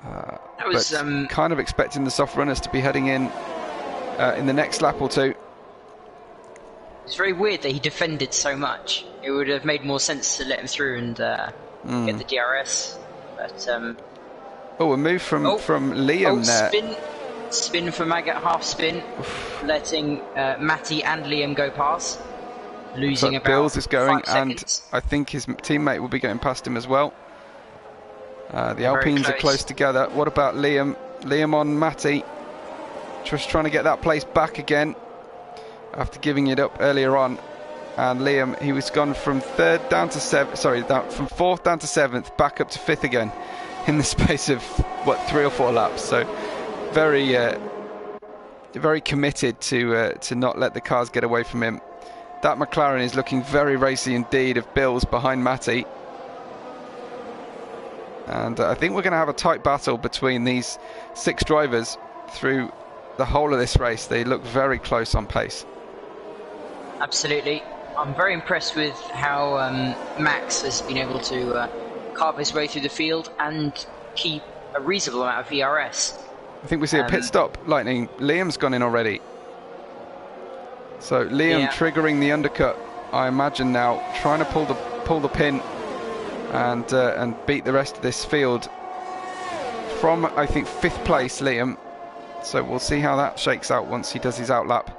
Speaker 2: That was
Speaker 1: but kind of expecting the soft runners to be heading in the next lap or two.
Speaker 2: It's very weird that he defended so much. It would have made more sense to let him through and get the DRS. But
Speaker 1: a move from Liam there.
Speaker 2: Spin for Maggot, half spin, letting Matty and Liam go past, losing about
Speaker 1: Bills is going,
Speaker 2: 5 seconds.
Speaker 1: And I think his teammate will be getting past him as well. The Alpines are close together. What about Liam? Liam on Matty. Just trying to get that place back again after giving it up earlier on. And Liam, he was gone from third down to seventh. Sorry, from fourth down to seventh, back up to fifth again, in the space of 3 or 4 laps. So very, very committed to not let the cars get away from him. That McLaren is looking very racy indeed, of Bills behind Matty. And I think we're going to have a tight battle between these 6 drivers through the whole of this race. They look very close on pace.
Speaker 2: Absolutely. I'm very impressed with how Max has been able to carve his way through the field and keep a reasonable amount of VRS.
Speaker 1: I think we see a pit stop, Lightning. Liam's gone in already. So Liam triggering the undercut, I imagine now, trying to pull the pin and beat the rest of this field from, I think, 5th place, Liam. So we'll see how that shakes out once he does his outlap,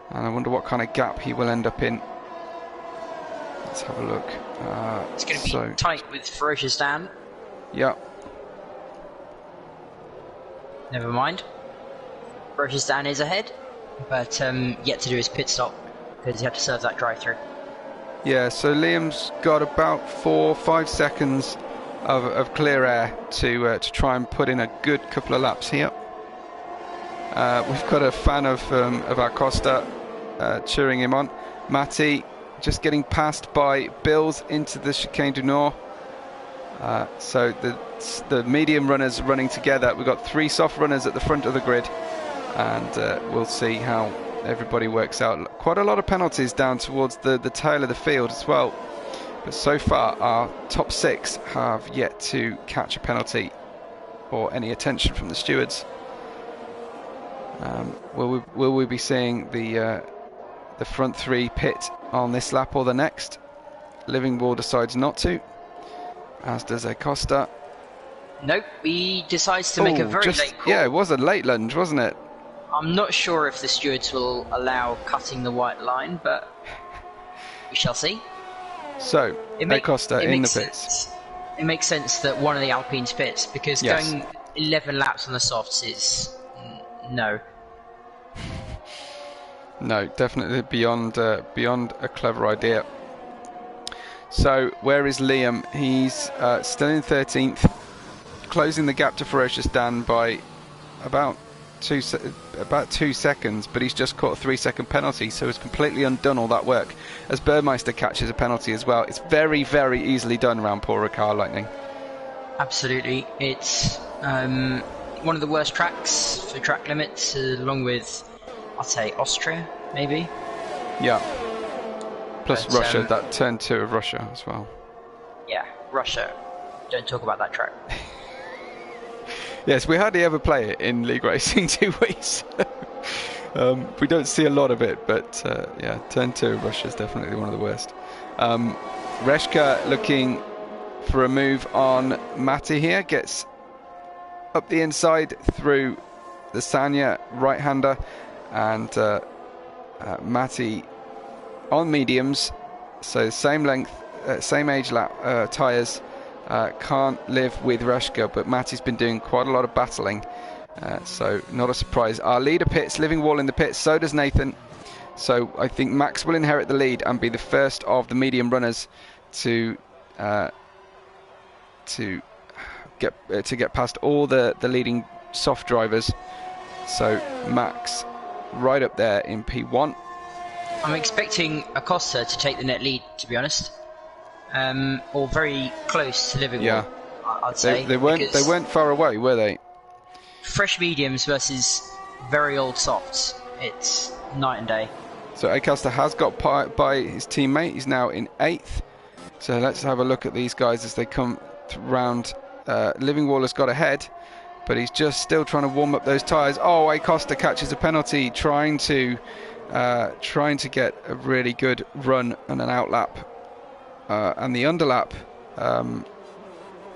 Speaker 1: and I wonder what kind of gap he will end up in. Let's have a look.
Speaker 2: It's going to be tight with Ferocious Dan.
Speaker 1: Yeah.
Speaker 2: Never mind. Ferocious Dan is ahead, but yet to do his pit stop because he had to serve that drive-through.
Speaker 1: Yeah, so Liam's got about 4 or 5 seconds of clear air to try and put in a good couple of laps here. We've got a fan of Acosta cheering him on. Matty just getting passed by Bills into the Chicane du Nord. So the medium runners running together. We've got 3 soft runners at the front of the grid, and we'll see how everybody works out. Quite a lot of penalties down towards the tail of the field as well, but so far our top 6 have yet to catch a penalty or any attention from the stewards. Will we be seeing the front 3 pit on this lap or the next? Livingwall decides not to, as does Acosta.
Speaker 2: Nope, he decides to make a very late call.
Speaker 1: Yeah, it was a late lunge, wasn't it?
Speaker 2: I'm not sure if the stewards will allow cutting the white line, but we shall see.
Speaker 1: So, Acosta in the pits.
Speaker 2: It makes sense that one of the Alpines pits, because going 11 laps on the softs is no.
Speaker 1: No, definitely beyond a clever idea. So, where is Liam? He's still in 13th, closing the gap to Ferocious Dan by about 2 seconds, but he's just caught a 3-second penalty, so he's completely undone all that work, as Burmeister catches a penalty as well. It's very, very easily done around Paul Ricard, Lightning.
Speaker 2: Absolutely. It's one of the worst tracks for track limits, along with, I'd say, Austria, maybe?
Speaker 1: Yeah. Plus Russia, that turn 2 of Russia as well.
Speaker 2: Yeah, Russia. Don't talk about that track.
Speaker 1: Yes, we hardly ever play it in league racing, do we? We don't see a lot of it, but yeah, turn 2 of Russia is definitely one of the worst. Reshka looking for a move on Matty here, gets up the inside through the Sanya right-hander, and Matty on mediums, so same length, same age lap tyres. Can't live with Reshka, but Matty's been doing quite a lot of battling, so not a surprise. Our leader pits, Livingwall in the pits, so does Nathan. So I think Max will inherit the lead and be the first of the medium runners to get past all the leading soft drivers. So Max right up there in P1.
Speaker 2: I'm expecting Acosta to take the net lead, to be honest, or very close to Livingwall.
Speaker 1: Yeah,
Speaker 2: I'd say
Speaker 1: they weren't far away, were they?
Speaker 2: Fresh mediums versus very old softs. It's night and day.
Speaker 1: So Acosta has got by his teammate. He's now in 8th. So let's have a look at these guys as they come round. Livingwall has got ahead, but he's just still trying to warm up those tyres. Oh, Acosta catches a penalty, trying to get a really good run and an outlap and the underlap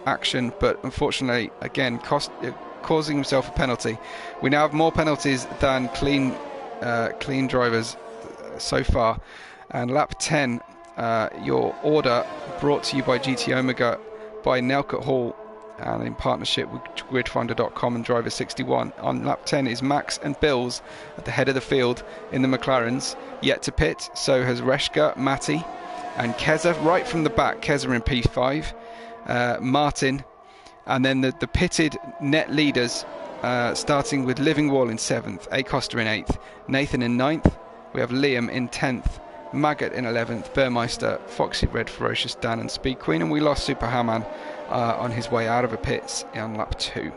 Speaker 1: action, but unfortunately, again, causing himself a penalty. We now have more penalties than clean drivers so far. And lap 10, your order brought to you by GT Omega, by Nelkut Hall, and in partnership with gridfinder.com and driver 61. On lap 10 is Max and Bills at the head of the field in the McLarens, yet to pit. So has Reshka, Matty and Keza right from the back. Keza in P5, Martin, and then the pitted net leaders, starting with Livingwall in 7th, Acosta in 8th, Nathan in 9th, we have Liam in 10th, Maggot in 11th, Burmeister, Foxy Red, Ferocious Dan and Speed Queen, and we lost Super Haman on his way out of the pits on lap 2.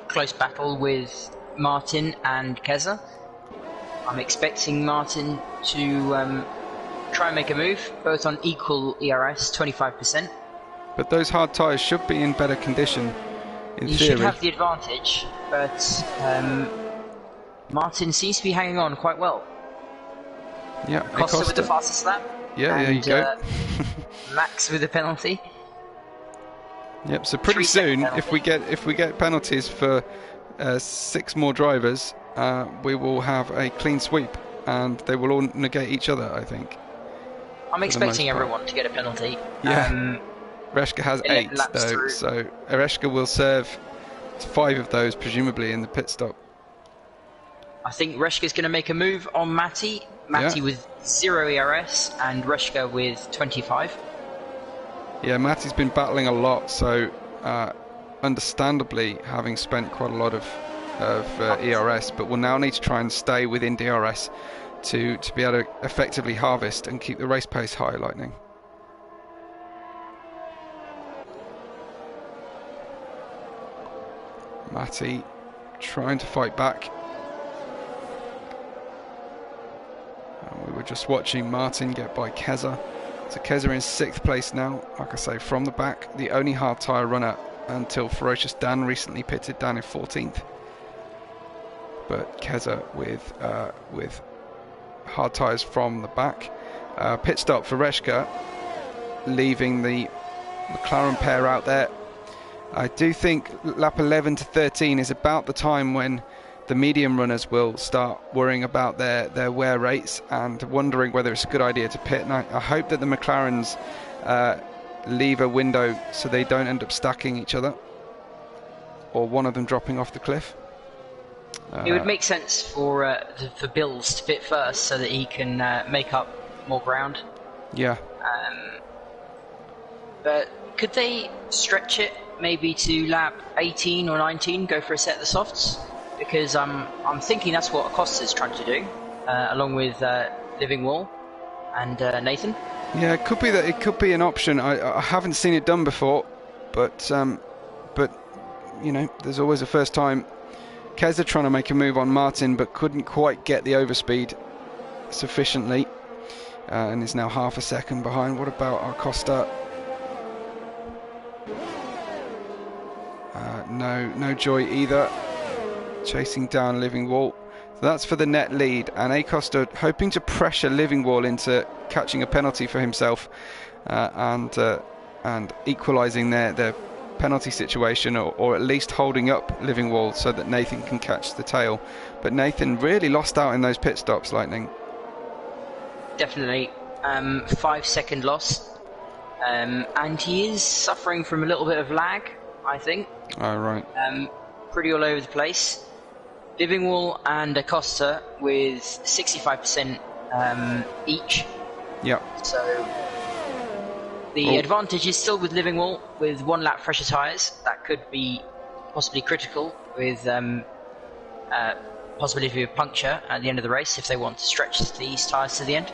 Speaker 2: Close battle with Martin and Keza. I'm expecting Martin to try and make a move, both on equal ERS, 25%.
Speaker 1: But those hard tyres should be in better condition, in
Speaker 2: he
Speaker 1: theory.
Speaker 2: Should have the advantage, but Martin seems to be hanging on quite well.
Speaker 1: Yeah,
Speaker 2: Costa with the fastest lap.
Speaker 1: Yeah,
Speaker 2: and,
Speaker 1: there you go.
Speaker 2: Max with the penalty.
Speaker 1: Yep. So pretty soon, if we get penalties for 6 more drivers, we will have a clean sweep, and they will all negate each other, I think.
Speaker 2: I'm expecting everyone to get a penalty.
Speaker 1: Yeah. Reshka has 8 though, through. So Reshka will serve 5 of those presumably in the pit stop.
Speaker 2: I think Reshka's going to make a move on Matty. Matty with 0 ERS and Reshka with 25.
Speaker 1: Yeah, Matty's been battling a lot, so understandably having spent quite a lot of ERS, but will now need to try and stay within DRS to be able to effectively harvest and keep the race pace high, Lightning. Matty trying to fight back. And we were just watching Martin get by Keza. So Keza in 6th place now, like I say, from the back, the only hard tyre runner until Ferocious Dan recently pitted down in 14th. But Keza with hard tyres from the back. Pit stop for Reshka, leaving the McLaren pair out there. I do think lap 11 to 13 is about the time when the medium runners will start worrying about their wear rates and wondering whether it's a good idea to pit. And I hope that the McLarens leave a window so they don't end up stacking each other or one of them dropping off the cliff.
Speaker 2: It would make sense for Bills to pit first so that he can make up more ground.
Speaker 1: Yeah.
Speaker 2: But could they stretch it maybe to lap 18 or 19, go for a set of the softs? Because I'm thinking that's what Acosta's trying to do, along with Livingwall and Nathan.
Speaker 1: Yeah, it could be that. It could be an option. I haven't seen it done before, but you know, there's always a first time. Keza trying to make a move on Martin, but couldn't quite get the overspeed sufficiently, and is now half a second behind. What about Acosta? No joy either. Chasing down Livingwall. So that's for the net lead, and Acosta hoping to pressure Livingwall into catching a penalty for himself, and equalising their penalty situation, or at least holding up Livingwall so that Nathan can catch the tail. But Nathan really lost out in those pit stops, Lightning.
Speaker 2: Definitely. 5-second loss, and he is suffering from a little bit of lag, I think.
Speaker 1: Oh, right.
Speaker 2: Pretty all over the place. Livingwall and Acosta with 65% each.
Speaker 1: Yep.
Speaker 2: So the advantage is still with Livingwall with 1 lap fresher tyres. That could be possibly critical with possibility of a puncture at the end of the race if they want to stretch these tyres to the end.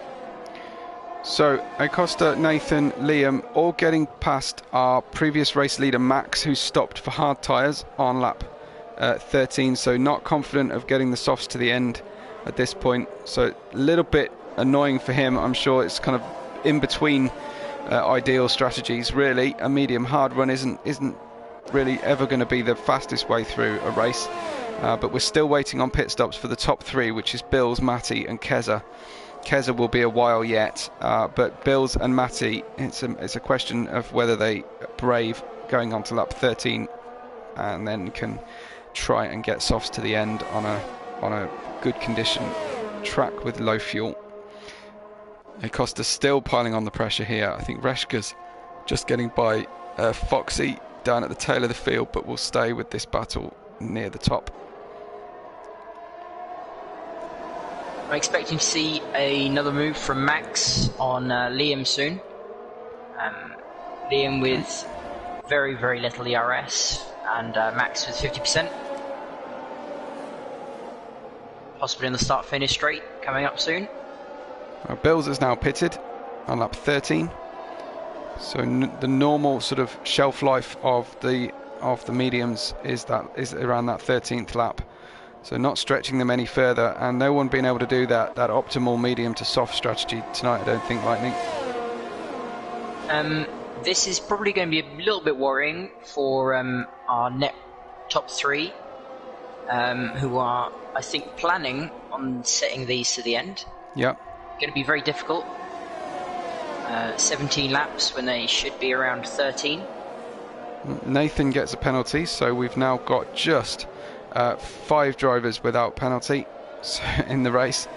Speaker 1: So Acosta, Nathan, Liam all getting past our previous race leader Max, who stopped for hard tyres on lap 13, so not confident of getting the softs to the end at this point. So a little bit annoying for him. I'm sure it's kind of in between ideal strategies really. A medium hard run isn't really ever going to be the fastest way through a race, but we're still waiting on pit stops for the top three, which is Bills, Matty and Keza. Keza will be a while yet, but Bills and Matty, it's a question of whether they brave going on to lap 13 and then can try and get softs to the end on a good condition track with low fuel. Acosta's still piling on the pressure here. I think Reshka's just getting by Foxy down at the tail of the field, but will stay with this battle near the top.
Speaker 2: I'm expecting to see another move from Max on Liam soon. Liam with very, very little ERS and Max with 50%. Possibly on the start-finish straight coming up soon.
Speaker 1: Bills is now pitted on lap 13. So the normal sort of shelf life of the mediums is around that 13th lap. So not stretching them any further, and no one being able to do that optimal medium to soft strategy tonight, I don't think, Lightning.
Speaker 2: This is probably going to be a little bit worrying for our net top three, who are, I think, planning on setting these to the end.
Speaker 1: Yep.
Speaker 2: Going to be very difficult. 17 laps when they should be around 13.
Speaker 1: Nathan gets a penalty, so we've now got just 5 drivers without penalty in the race,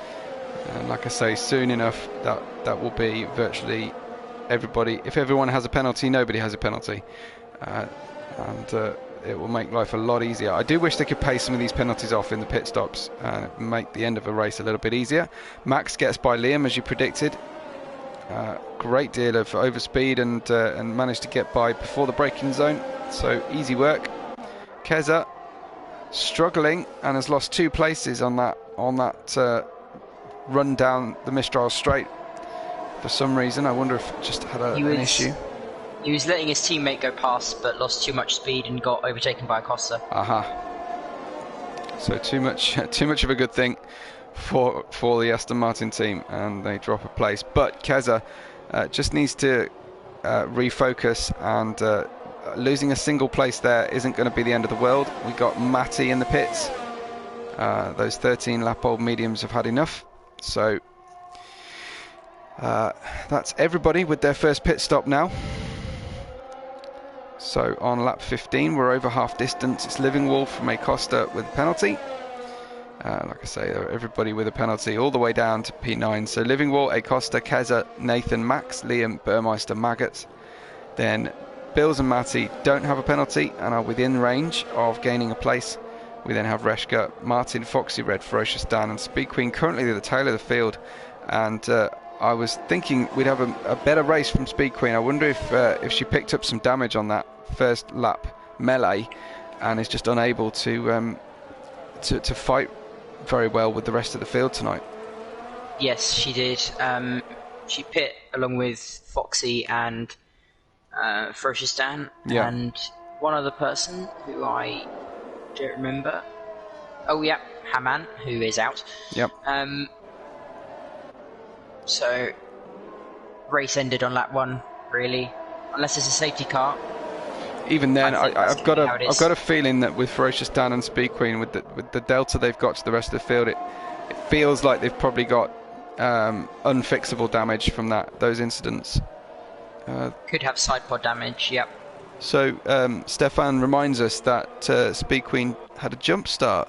Speaker 1: and like I say, soon enough that will be virtually everybody. If everyone has a penalty, nobody has a penalty, and it will make life a lot easier. I do wish they could pay some of these penalties off in the pit stops and make the end of a race a little bit easier. Max gets by Liam as you predicted. Great deal of overspeed and managed to get by before the braking zone, so easy work. Keza struggling and has lost 2 places on that run down the Mistral straight for some reason. I wonder if it just had an issue.
Speaker 2: He was letting his teammate go past, but lost too much speed and got overtaken by Acosta.
Speaker 1: So too much of a good thing for the Aston Martin team, and they drop a place. But Keza just needs to refocus, and losing a single place there isn't going to be the end of the world. We got Matty in the pits. Those 13 lap old mediums have had enough. So that's everybody with their first pit stop now. So on lap 15, we're over half distance. It's Livingwall from Acosta with a penalty. Like I say, everybody with a penalty all the way down to P9. So Livingwall, Acosta, Keza, Nathan, Max, Liam, Burmeister, Maggots. Then Bills and Matty don't have a penalty and are within range of gaining a place. We then have Reshka, Martin, Foxy, Red, Ferocious Dan and Speed Queen currently at the tail of the field. And I was thinking we'd have a better race from Speed Queen. I wonder if she picked up some damage on that first lap melee and is just unable to fight very well with the rest of the field tonight.
Speaker 2: Yes, she did. She pit along with Foxy and Ferocious Dan,
Speaker 1: yeah,
Speaker 2: and one other person who I don't remember. Oh yeah, Haman, who is out.
Speaker 1: Yep.
Speaker 2: So race ended on lap 1, really, unless it's a safety car.
Speaker 1: Even then, I've got a feeling that with Ferocious Dan and Speed Queen, with the delta they've got to the rest of the field, it feels like they've probably got unfixable damage from those incidents.
Speaker 2: Could have side pod damage, yep.
Speaker 1: So Stefan reminds us that Speed Queen had a jump start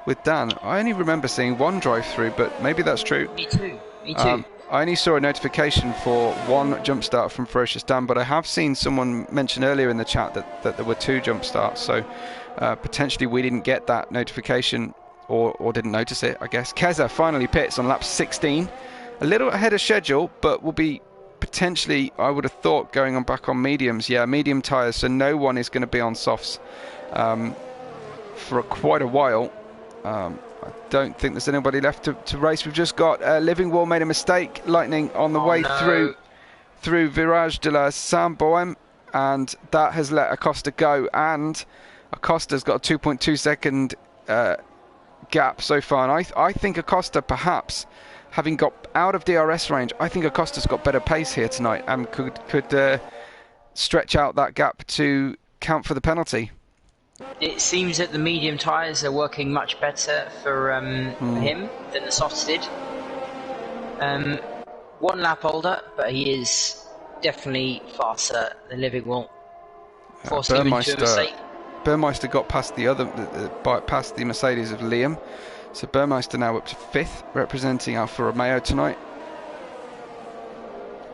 Speaker 1: with Dan. I only remember seeing one drive through, but maybe that's true.
Speaker 2: Me too.
Speaker 1: I only saw a notification for one jump start from Ferocious Dan, but I have seen someone mention earlier in the chat that there were 2 jump starts, so potentially we didn't get that notification or didn't notice it, I guess. Keza finally pits on lap 16, a little ahead of schedule, but will be potentially, I would have thought, going on back on mediums. Yeah, medium tyres, so no one is going to be on softs for quite a while. I don't think there's anybody left to race. We've just got Livingwall made a mistake. Lightning on the way through Virage de la Saint-Bohème, and that has let Acosta go. And Acosta's got a 2.2 second gap so far. And I think Acosta, perhaps, having got out of DRS range, I think Acosta's got better pace here tonight and could stretch out that gap to count for the penalty.
Speaker 2: It seems that the medium tyres are working much better for him than the softs did. 1 lap older, but he is definitely faster than Livingwall. Forced him into a mistake.
Speaker 1: Burmeister got past past the Mercedes of Liam, so Burmeister now up to 5th, representing Alfa Romeo tonight.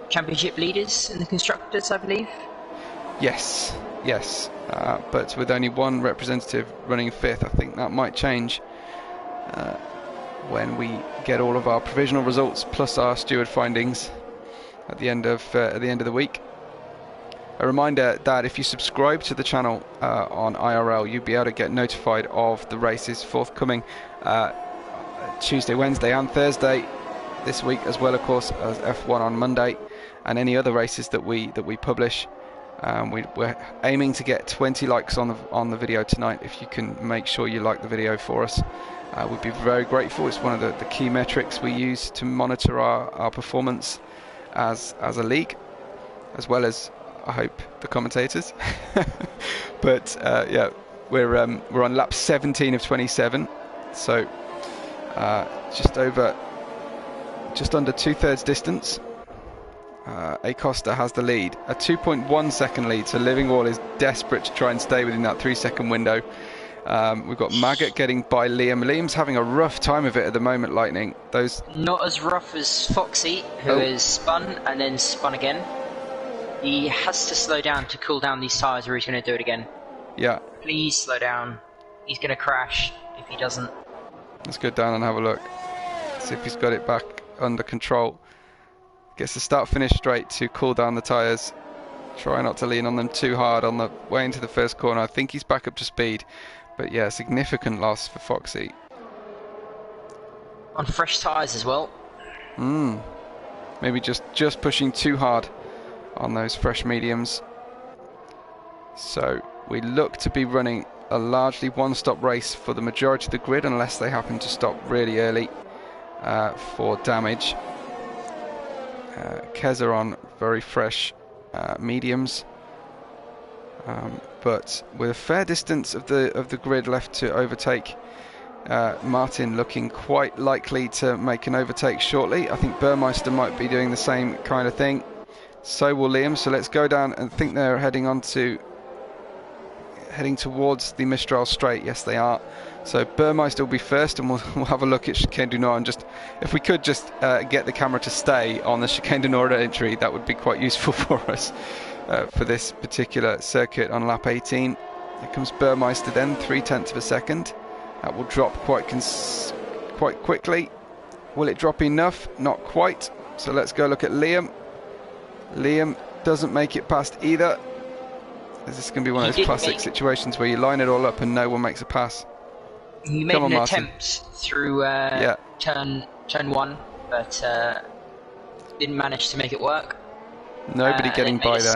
Speaker 2: Championship leaders in the constructors, I believe.
Speaker 1: Yes, but with only one representative running 5th, I think that might change when we get all of our provisional results plus our steward findings at the end of the week. A reminder that if you subscribe to the channel on IRL, you'll be able to get notified of the races forthcoming Tuesday, Wednesday and Thursday this week, as well, of course, as F1 on Monday and any other races that we publish. We're aiming to get 20 likes on the video tonight. If you can make sure you like the video for us, we'd be very grateful. It's one of the key metrics we use to monitor our performance as a league, as well as, I hope, the commentators. But yeah, we're on lap 17 of 27, so just under 2/3 distance. Acosta has the lead, a 2.1 second lead, so Livingwall is desperate to try and stay within that 3-second window. We've got Maggot getting by Liam. Liam's having a rough time of it at the moment, Lightning.
Speaker 2: Not as rough as Foxy, who has spun and then spun again. He has to slow down to cool down these tyres or he's going to do it again.
Speaker 1: Yeah.
Speaker 2: Please slow down. He's going to crash if he doesn't.
Speaker 1: Let's go down and have a look. See if he's got it back under control. Gets the start-finish straight to cool down the tyres. Try not to lean on them too hard on the way into the first corner. I think he's back up to speed. But yeah, significant loss for Foxy.
Speaker 2: On fresh tyres as well.
Speaker 1: Maybe just pushing too hard on those fresh mediums. So we look to be running a largely one-stop race for the majority of the grid, unless they happen to stop really early for damage. Keza on very fresh mediums, but with a fair distance of the grid left to overtake. Martin looking quite likely to make an overtake shortly. I think Burmeister might be doing the same kind of thing. So will Liam. So let's go down and think they're heading towards the Mistral Straight. Yes, they are. So Burmeister will be first, and we'll have a look at Chicane du Nord. And just, if we could just get the camera to stay on the Chicane du Nord entry, that would be quite useful for us for this particular circuit on lap 18. Here comes Burmeister then, 0.3 of a second. That will drop quite quickly. Will it drop enough? Not quite. So let's go look at Liam. Liam doesn't make it past either. This is going to be one of those classic situations where you line it all up and no one makes a pass.
Speaker 2: He made an attempt through turn 1, but didn't manage to make it work.
Speaker 1: Nobody getting by there.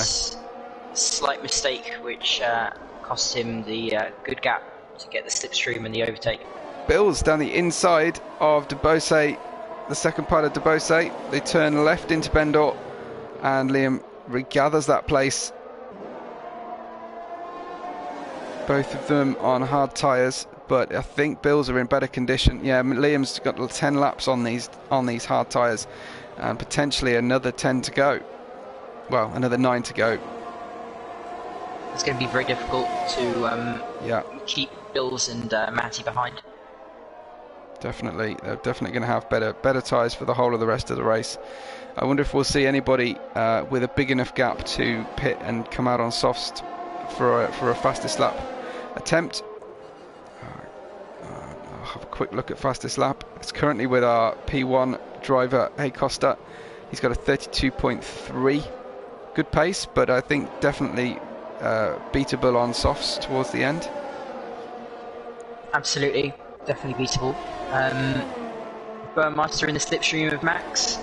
Speaker 2: Slight mistake, which cost him the good gap to get the slipstream and the overtake.
Speaker 1: Bills down the inside of Debose, the second part of Debose. They turn left into Bendor, and Liam regathers that place. Both of them on hard tyres, but I think Bills are in better condition. Yeah, Liam's got 10 laps on these hard tyres, and potentially another 10 to go. Well, another 9 to go.
Speaker 2: It's going to be very difficult to keep Bills and Matty behind.
Speaker 1: Definitely, they're definitely going to have better tyres for the whole of the rest of the race. I wonder if we'll see anybody with a big enough gap to pit and come out on softs for a fastest lap attempt. I'll have a quick look at fastest lap. It's currently with our P1 driver Acosta. He's got a 32.3. Good pace, but I think definitely beatable on softs towards the end.
Speaker 2: Absolutely, definitely beatable. Burmeister in the slipstream of Max.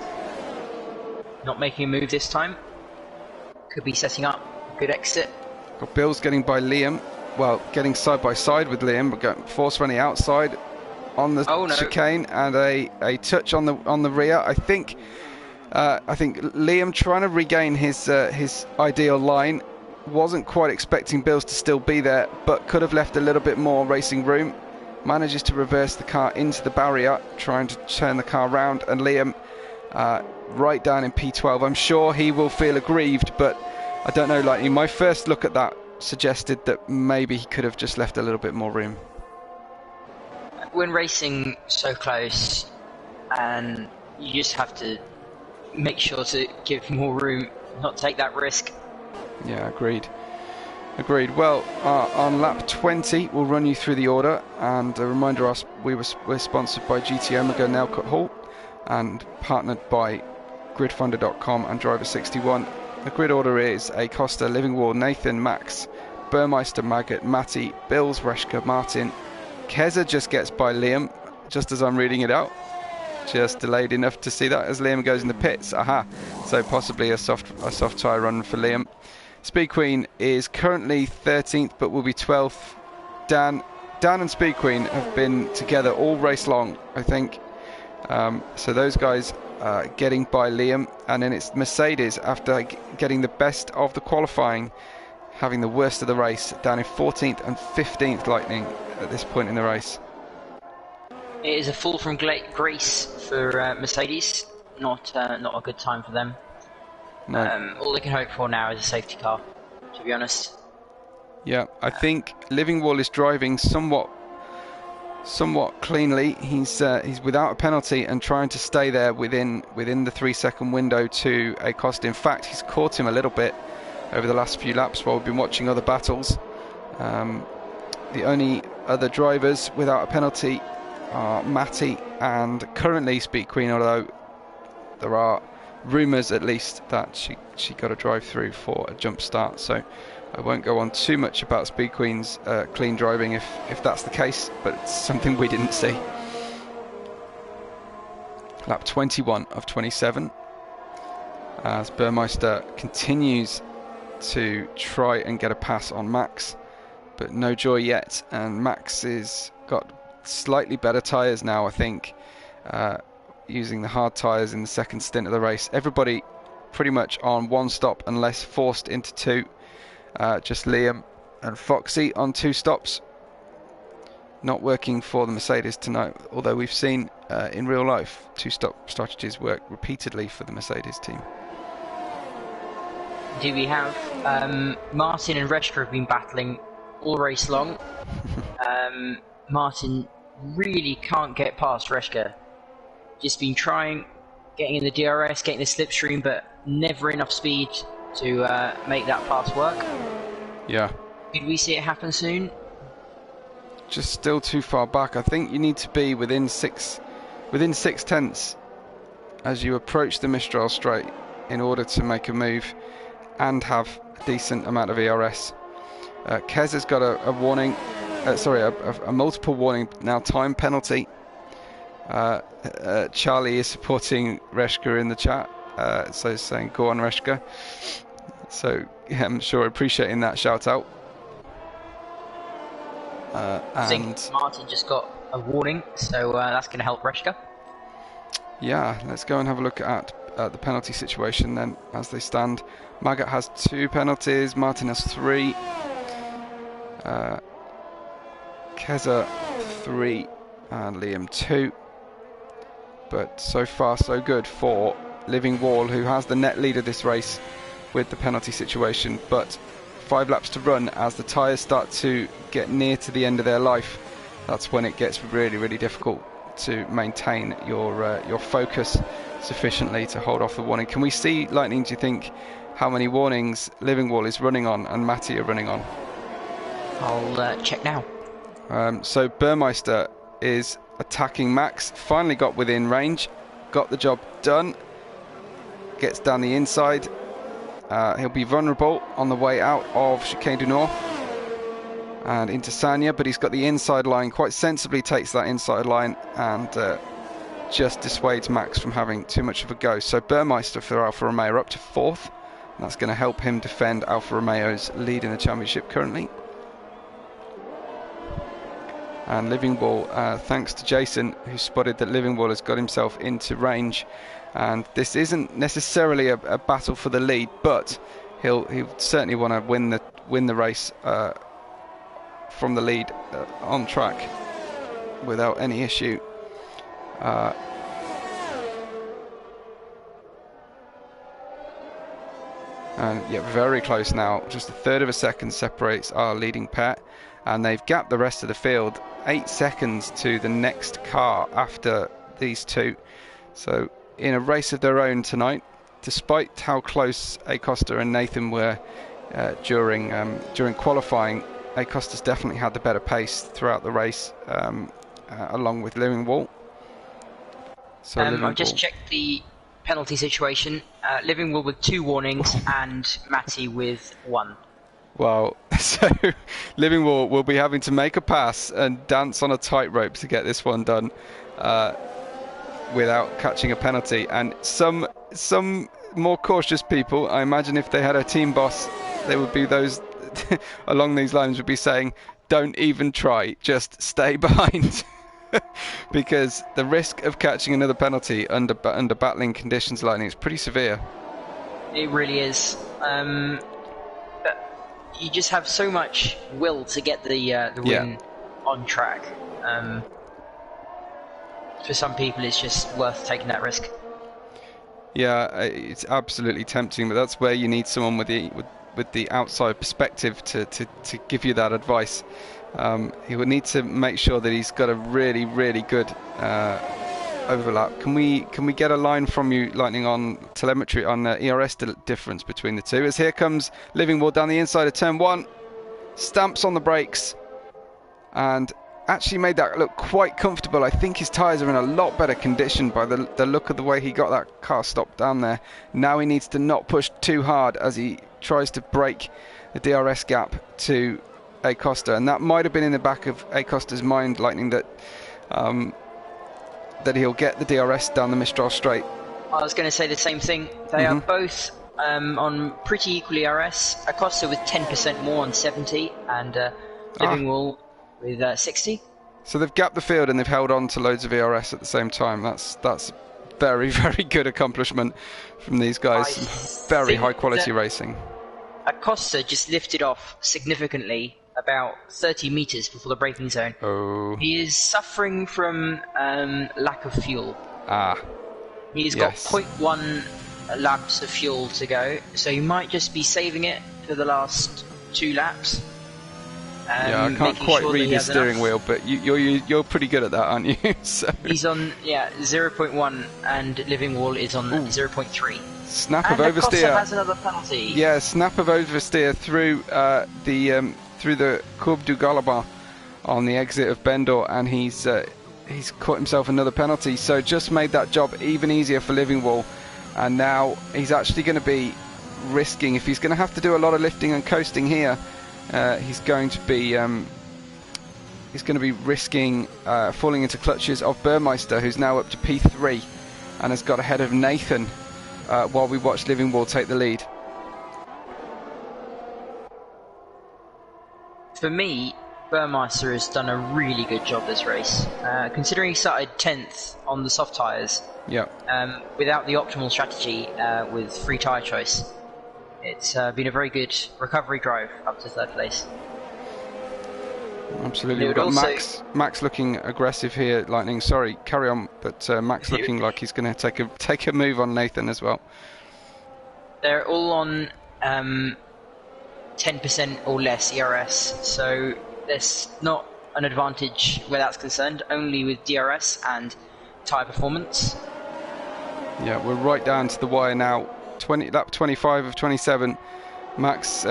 Speaker 2: Not making a move this time. Could be setting up a good exit.
Speaker 1: Got Bill's getting by Liam. Well, getting side by side with Liam, but force running outside on the chicane, and a touch on the rear. I think Liam, trying to regain his ideal line, wasn't quite expecting Bills to still be there, but could have left a little bit more racing room. Manages to reverse the car into the barrier, trying to turn the car round, and Liam right down in P12. I'm sure he will feel aggrieved, but I don't know. Like, my first look at that suggested that maybe he could have just left a little bit more room.
Speaker 2: When racing so close, and you just have to make sure to give more room, not take that risk.
Speaker 1: Yeah, agreed. Well, on lap 20, we'll run you through the order, and a reminder: we're sponsored by GT Omega and Elcott Hall, and partnered by gridfinder.com and Driver61. The grid order is Acosta, Livingwall, Nathan, Max, Burmeister, Maggot, Matty, Bills, Reshka, Martin. Keza just gets by Liam, just as I'm reading it out. Just delayed enough to see that as Liam goes in the pits. Aha! So possibly a soft tyre run for Liam. Speed Queen is currently 13th, but will be 12th. Dan and Speed Queen have been together all race long, I think. So those guys getting by Liam, and then it's Mercedes after getting the best of the qualifying, having the worst of the race, down in 14th and 15th Lightning at this point in the race.
Speaker 2: It is a fall from grace for Mercedes. Not a good time for them.
Speaker 1: No.
Speaker 2: All they can hope for now is a safety car, to be honest.
Speaker 1: Yeah, I think Livingwall is driving somewhat cleanly. He's without a penalty and trying to stay there within the 3-second window to Acosta. In fact, he's caught him a little bit over the last few laps while we've been watching other battles. The only other drivers without a penalty are Matty and currently Speed Queen, although there are rumours at least that she got a drive through for a jump start, so I won't go on too much about Speed Queen's clean driving if that's the case, but it's something we didn't see. Lap 21 of 27 as Burmeister continues to try and get a pass on Max, but no joy yet, and Max has got slightly better tyres now, I think, using the hard tyres in the second stint of the race. Everybody pretty much on one stop unless forced into two. Just Liam and Foxy on 2 stops. Not working for the Mercedes tonight, although we've seen in real life 2-stop strategies work repeatedly for the Mercedes team.
Speaker 2: Do we have Martin and Reshka have been battling all race long. Martin really can't get past Reshka. Just been trying, getting in the DRS, getting the slipstream, but never enough speed to make that pass work.
Speaker 1: Yeah.
Speaker 2: Did we see it happen soon?
Speaker 1: Just still too far back. I think you need to be within 6/10 as you approach the Mistral straight in order to make a move and have a decent amount of ERS. Kez has got a warning, a multiple warning now, time penalty. Charlie is supporting Reshka in the chat, so saying go on Reshka. So yeah, I'm sure appreciating that shout out.
Speaker 2: I think Martin just got a warning, so that's going to help Reshka.
Speaker 1: Yeah, let's go and have a look at the penalty situation then as they stand. Maggot has 2 penalties, Martin has 3, Keza 3, and Liam 2. But so far so good for Livingwall, who has the net lead of this race with the penalty situation, but 5 laps to run. As the tyres start to get near to the end of their life, that's when it gets really, really difficult to maintain your focus sufficiently to hold off the warning. Can we see, Lightning, do you think, how many warnings Livingwall is running on and Matty are running on?
Speaker 2: I'll check now.
Speaker 1: So Burmeister is attacking Max, finally got within range, got the job done. gets down the inside. He'll be vulnerable on the way out of Chicane du Nord and into Sanya, but he's got the inside line, quite sensibly takes that inside line and just dissuades Max from having too much of a go. So Burmeister for Alfa Romeo up to 4th. That's going to help him defend Alfa Romeo's lead in the championship currently. And Livingwall, thanks to Jason, who spotted that Livingwall has got himself into range. And this isn't necessarily a battle for the lead, but he'll certainly want to win the race from the lead on track without any issue. And yeah, very close now. Just a third of a second separates our leading pair, and they've gapped the rest of the field 8 seconds to the next car after these two. So in a race of their own tonight, despite how close Acosta and Nathan were during qualifying, Acosta's definitely had the better pace throughout the race, along with Livingwall. So
Speaker 2: I've just checked the penalty situation. Livingwall with 2 warnings and Matty with 1.
Speaker 1: Well, so Livingwall will be having to make a pass and dance on a tightrope to get this one done without catching a penalty. And some more cautious people, I imagine, if they had a team boss, they would be those along these lines would be saying, don't even try, just stay behind. Because the risk of catching another penalty under battling conditions like this is pretty severe.
Speaker 2: It really is. But you just have so much will to get the win on track. For some people, it's just worth taking that risk.
Speaker 1: Yeah, it's absolutely tempting, but that's where you need someone with the outside perspective to give you that advice. He would need to make sure that he's got a really, really good overlap. Can we get a line from you, Lightning, on telemetry on ERS difference between the two? As here comes Livingwall down the inside of turn 1, stamps on the brakes, and actually made that look quite comfortable. I think his tyres are in a lot better condition by the look of the way he got that car stopped down there. Now he needs to not push too hard as he tries to break the DRS gap to Acosta, and that might have been in the back of Acosta's mind, Lightning, that he'll get the DRS down the Mistral Straight.
Speaker 2: I was going to say the same thing. They are both on pretty equal ERS. Acosta with 10% more on 70, and Livingwall with 60.
Speaker 1: So they've gapped the field and they've held on to loads of ERS at the same time. That's very, very good accomplishment from these guys. Very high quality racing.
Speaker 2: Acosta just lifted off significantly about 30 meters before the braking zone.
Speaker 1: Oh.
Speaker 2: He is suffering from lack of fuel. He's got 0.1 laps of fuel to go, so he might just be saving it for the last 2 laps.
Speaker 1: Yeah, I can't quite read his steering wheel, but you're pretty good at that, aren't you? So.
Speaker 2: He's on 0.1, and Livingwall is on 0.3.
Speaker 1: Snap of
Speaker 2: oversteer.
Speaker 1: oversteer.
Speaker 2: Has another penalty.
Speaker 1: Yeah, snap of oversteer through the Courbe du Galabat on the exit of Bendor, and he's caught himself another penalty. So just made that job even easier for Livingwall, and now he's actually going to be risking, if he's going to have to do a lot of lifting and coasting here, he's going to be risking falling into clutches of Burmeister, who's now up to P3 and has got ahead of Nathan while we watch Livingwall take the lead.
Speaker 2: For me, Burmeister has done a really good job this race. Considering he started 10th on the soft tyres, without the optimal strategy with free tyre choice, it's been a very good recovery drive up to 3rd place.
Speaker 1: Absolutely. We've got Max looking aggressive here, Lightning. Sorry, carry on. But Max looking like he's going to take a move on Nathan as well.
Speaker 2: They're all on 10% or less ERS, so there's not an advantage where that's concerned, only with DRS and tyre performance.
Speaker 1: Yeah, we're right down to the wire now. Lap 25 of 27. Max,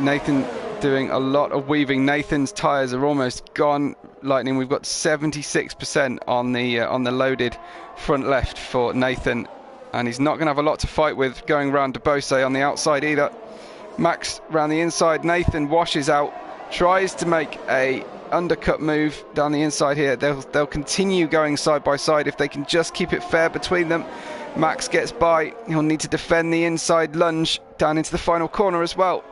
Speaker 1: Nathan doing a lot of weaving. Nathan's tyres are almost gone, Lightning. We've got 76% on the loaded front left for Nathan. and he's not going to have a lot to fight with going around DeBose on the outside either. Max around the inside. Nathan washes out, tries to make a undercut move down the inside here. They'll continue going side by side if they can just keep it fair between them. Max gets by. He'll need to defend the inside lunge down into the final corner as well.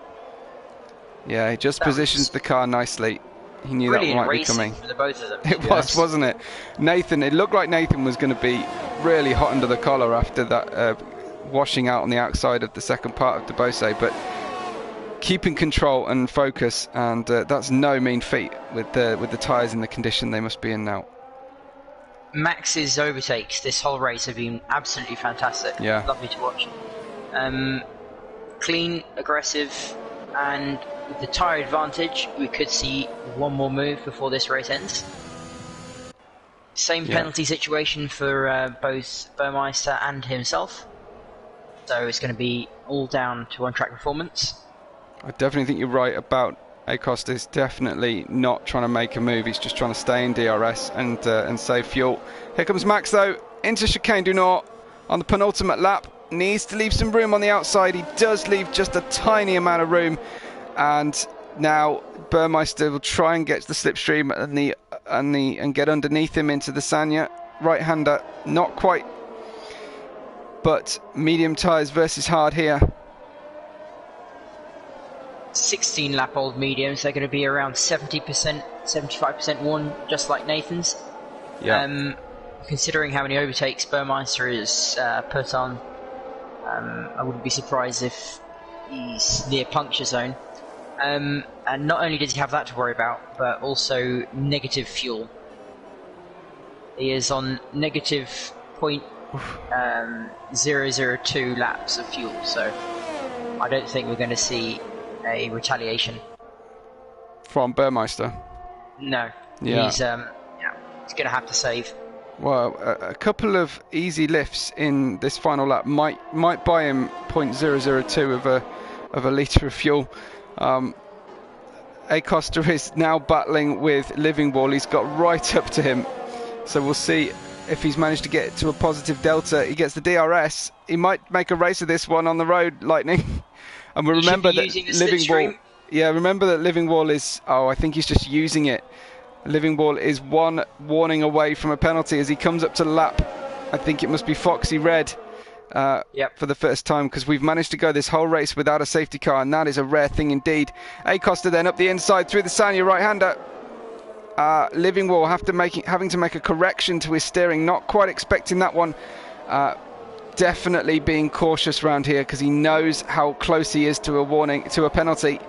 Speaker 1: Yeah, he just positions the car nicely. He knew that might be coming.
Speaker 2: For the both of them,
Speaker 1: it was, wasn't it? Nathan, it looked like Nathan was going to be really hot under the collar after that washing out on the outside of the second part of DeBose, but keeping control and focus, and that's no mean feat with the tyres in the condition they must be in now.
Speaker 2: Max's overtakes this whole race have been absolutely fantastic.
Speaker 1: Yeah.
Speaker 2: Lovely to watch. Clean, aggressive, and with the tyre advantage, we could see one more move before this race ends. Same penalty situation for both Burmeister and himself. So it's going to be all down to on-track performance.
Speaker 1: I definitely think you're right about Acosta. Is definitely not trying to make a move. He's just trying to stay in DRS and save fuel. Here comes Max though into Chicane du Nord on the penultimate lap. Needs to leave some room on the outside. He does leave just a tiny amount of room, and now Burmeister will try and get to the slipstream and get underneath him into the Sanya. Right-hander, not quite, but medium tyres versus hard here.
Speaker 2: 16 lap old mediums, they're going to be around 70%, 75% worn, just like Nathan's.
Speaker 1: Yeah.
Speaker 2: Considering how many overtakes Burmeister has put on, I wouldn't be surprised if he's near puncture zone. And not only does he have that to worry about, but also negative fuel. He is on negative 0.002 laps of fuel, so I don't think we're going to see a retaliation
Speaker 1: from Burmeister.
Speaker 2: No.
Speaker 1: Yeah.
Speaker 2: He's going to have to save.
Speaker 1: Well, a couple of easy lifts in this final lap might buy him 0.002 of a litre of fuel. Acosta is now battling with Livingwall. He's got right up to him, so we'll see if he's managed to get to a positive delta. He gets the DRS. He might make a race of this one on the road, Lightning. And we remember that Livingwall. Yeah, remember that Livingwall is. Oh, I think he's just using it. Livingwall is one warning away from a penalty as he comes up to lap. I think it must be Foxy Red for the first time, because we've managed to go this whole race without a safety car, and that is a rare thing indeed. Acosta then up the inside through the Sanya, right-hander. Livingwall having to make a correction to his steering, not quite expecting that one. Definitely being cautious around here because he knows how close he is to a warning, to a penalty,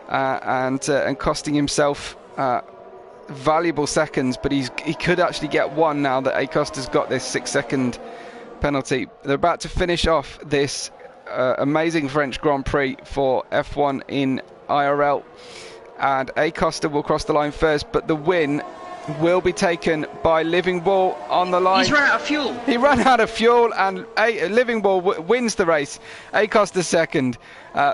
Speaker 1: and costing himself valuable seconds, but he could actually get one now that Acosta's got this 6-second penalty. They're about to finish off this amazing French Grand Prix for F1 in IRL, and Acosta will cross the line first, but the win will be taken by Livingwall on the line.
Speaker 2: He's run out of fuel.
Speaker 1: He ran out of fuel, and Livingwall wins the race. Acosta second.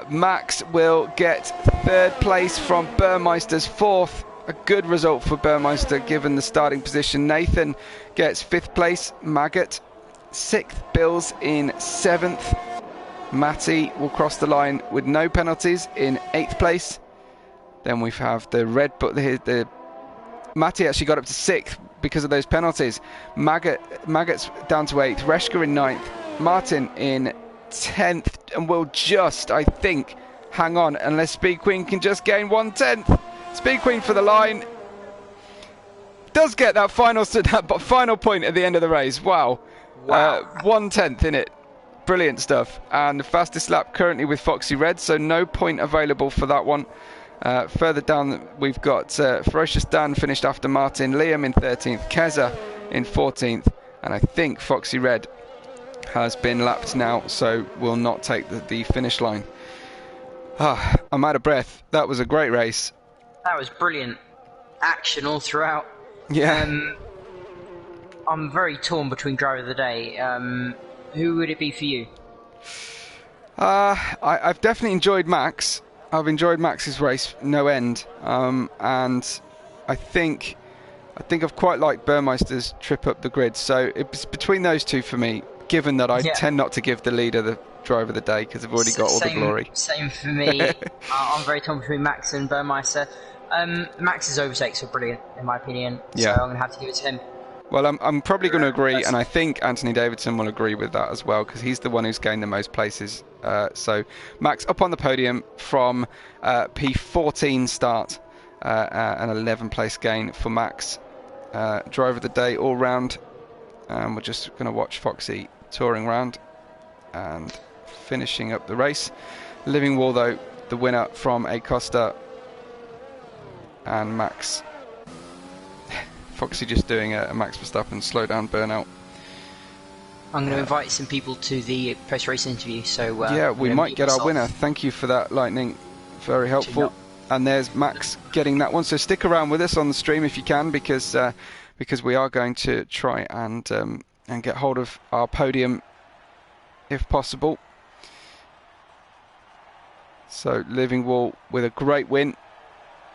Speaker 1: Max will get third place from Burmeister's fourth. A good result for Burmeister given the starting position. Nathan gets fifth place. Maggot sixth. Bills in seventh. Matty will cross the line with no penalties in eighth place. Then we have the Red Bull. Matty actually got up to sixth because of those penalties. Maggot's down to eighth. Reshka in ninth. Martin in 10th, and will just, I think, hang on unless Speed Queen can just gain 1/10. Speed Queen for the line. Does get that final point at the end of the race. Wow. 1/10 in it. Brilliant stuff. And the fastest lap currently with Foxy Red, so no point available for that one. Further down, we've got Ferocious Dan finished after Martin, Liam in 13th, Keza in 14th, and I think Foxy Red has been lapped now, so will not take the finish line. I'm out of breath. That was a great race.
Speaker 2: That was brilliant. Action all throughout.
Speaker 1: Yeah.
Speaker 2: I'm very torn between driver of the day. Who would it be for you?
Speaker 1: I've definitely enjoyed Max. I've enjoyed Max's race no end, and I think I've quite liked Burmeister's trip up the grid. So it's between those two for me. given that I
Speaker 2: Yeah.
Speaker 1: tend not to give the leader the driver of the day because I've already got all the glory.
Speaker 2: Same for me. I'm very torn between Max and Burmeister. Max's overtakes were brilliant, in my opinion, so I'm going to have to give it to him.
Speaker 1: Well, I'm probably going to agree, and I think Anthony Davidson will agree with that as well, because he's the one who's gained the most places. So Max up on the podium from P14 start, an 11th place gain for Max. Driver of the day all round, and we're just going to watch Foxy touring round and finishing up the race. Livingwall, though, the winner from Acosta, and Max. Foxy just doing a Max Verstappen slow down burnout.
Speaker 2: I'm going to invite some people to the post-race interview. So
Speaker 1: yeah, we might get our winner. Thank you for that, Lightning. Very helpful. And there's Max getting that one. So stick around with us on the stream if you can, because we are going to try and get hold of our podium if possible. So Livingwall with a great win.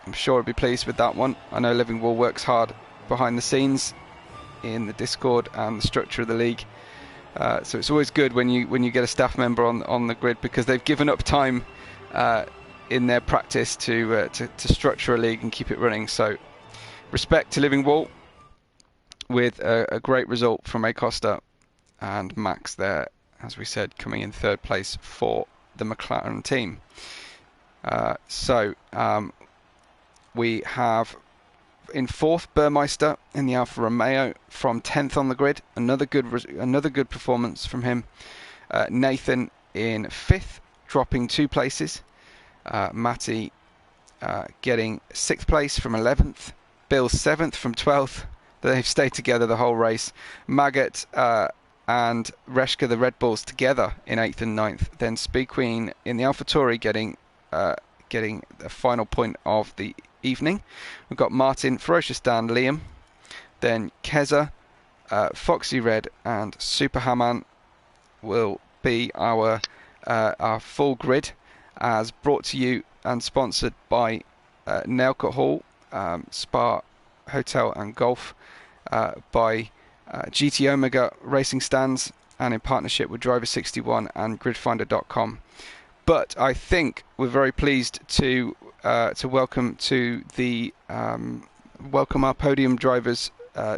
Speaker 1: I'm sure he'll be pleased with that one. I know Livingwall works hard behind the scenes in the Discord and the structure of the league. So it's always good when you get a staff member on the grid, because they've given up time in their practice to structure a league and keep it running. So respect to Livingwall with a great result from Acosta, and Max there, as we said, coming in third place for the McLaren team. We have in fourth Burmeister in the Alfa Romeo from 10th on the grid. Another good performance from him. Nathan in fifth, dropping 2 places. Matty getting 6th place from 11th. Bill 7th from 12th. They've stayed together the whole race. Maggot and Reshka, the Red Bulls, together in 8th and 9th. Then Speed Queen in the AlphaTauri getting the final point of the evening. We've got Martin, Ferocious Dan, Liam, then Keza, Foxy Red, and Super Haman will be our full grid, as brought to you and sponsored by Nailcut Hall, Spa Hotel and Golf, by GT Omega Racing Stands, and in partnership with Driver61 and Gridfinder.com. But I think we're very pleased to welcome our podium drivers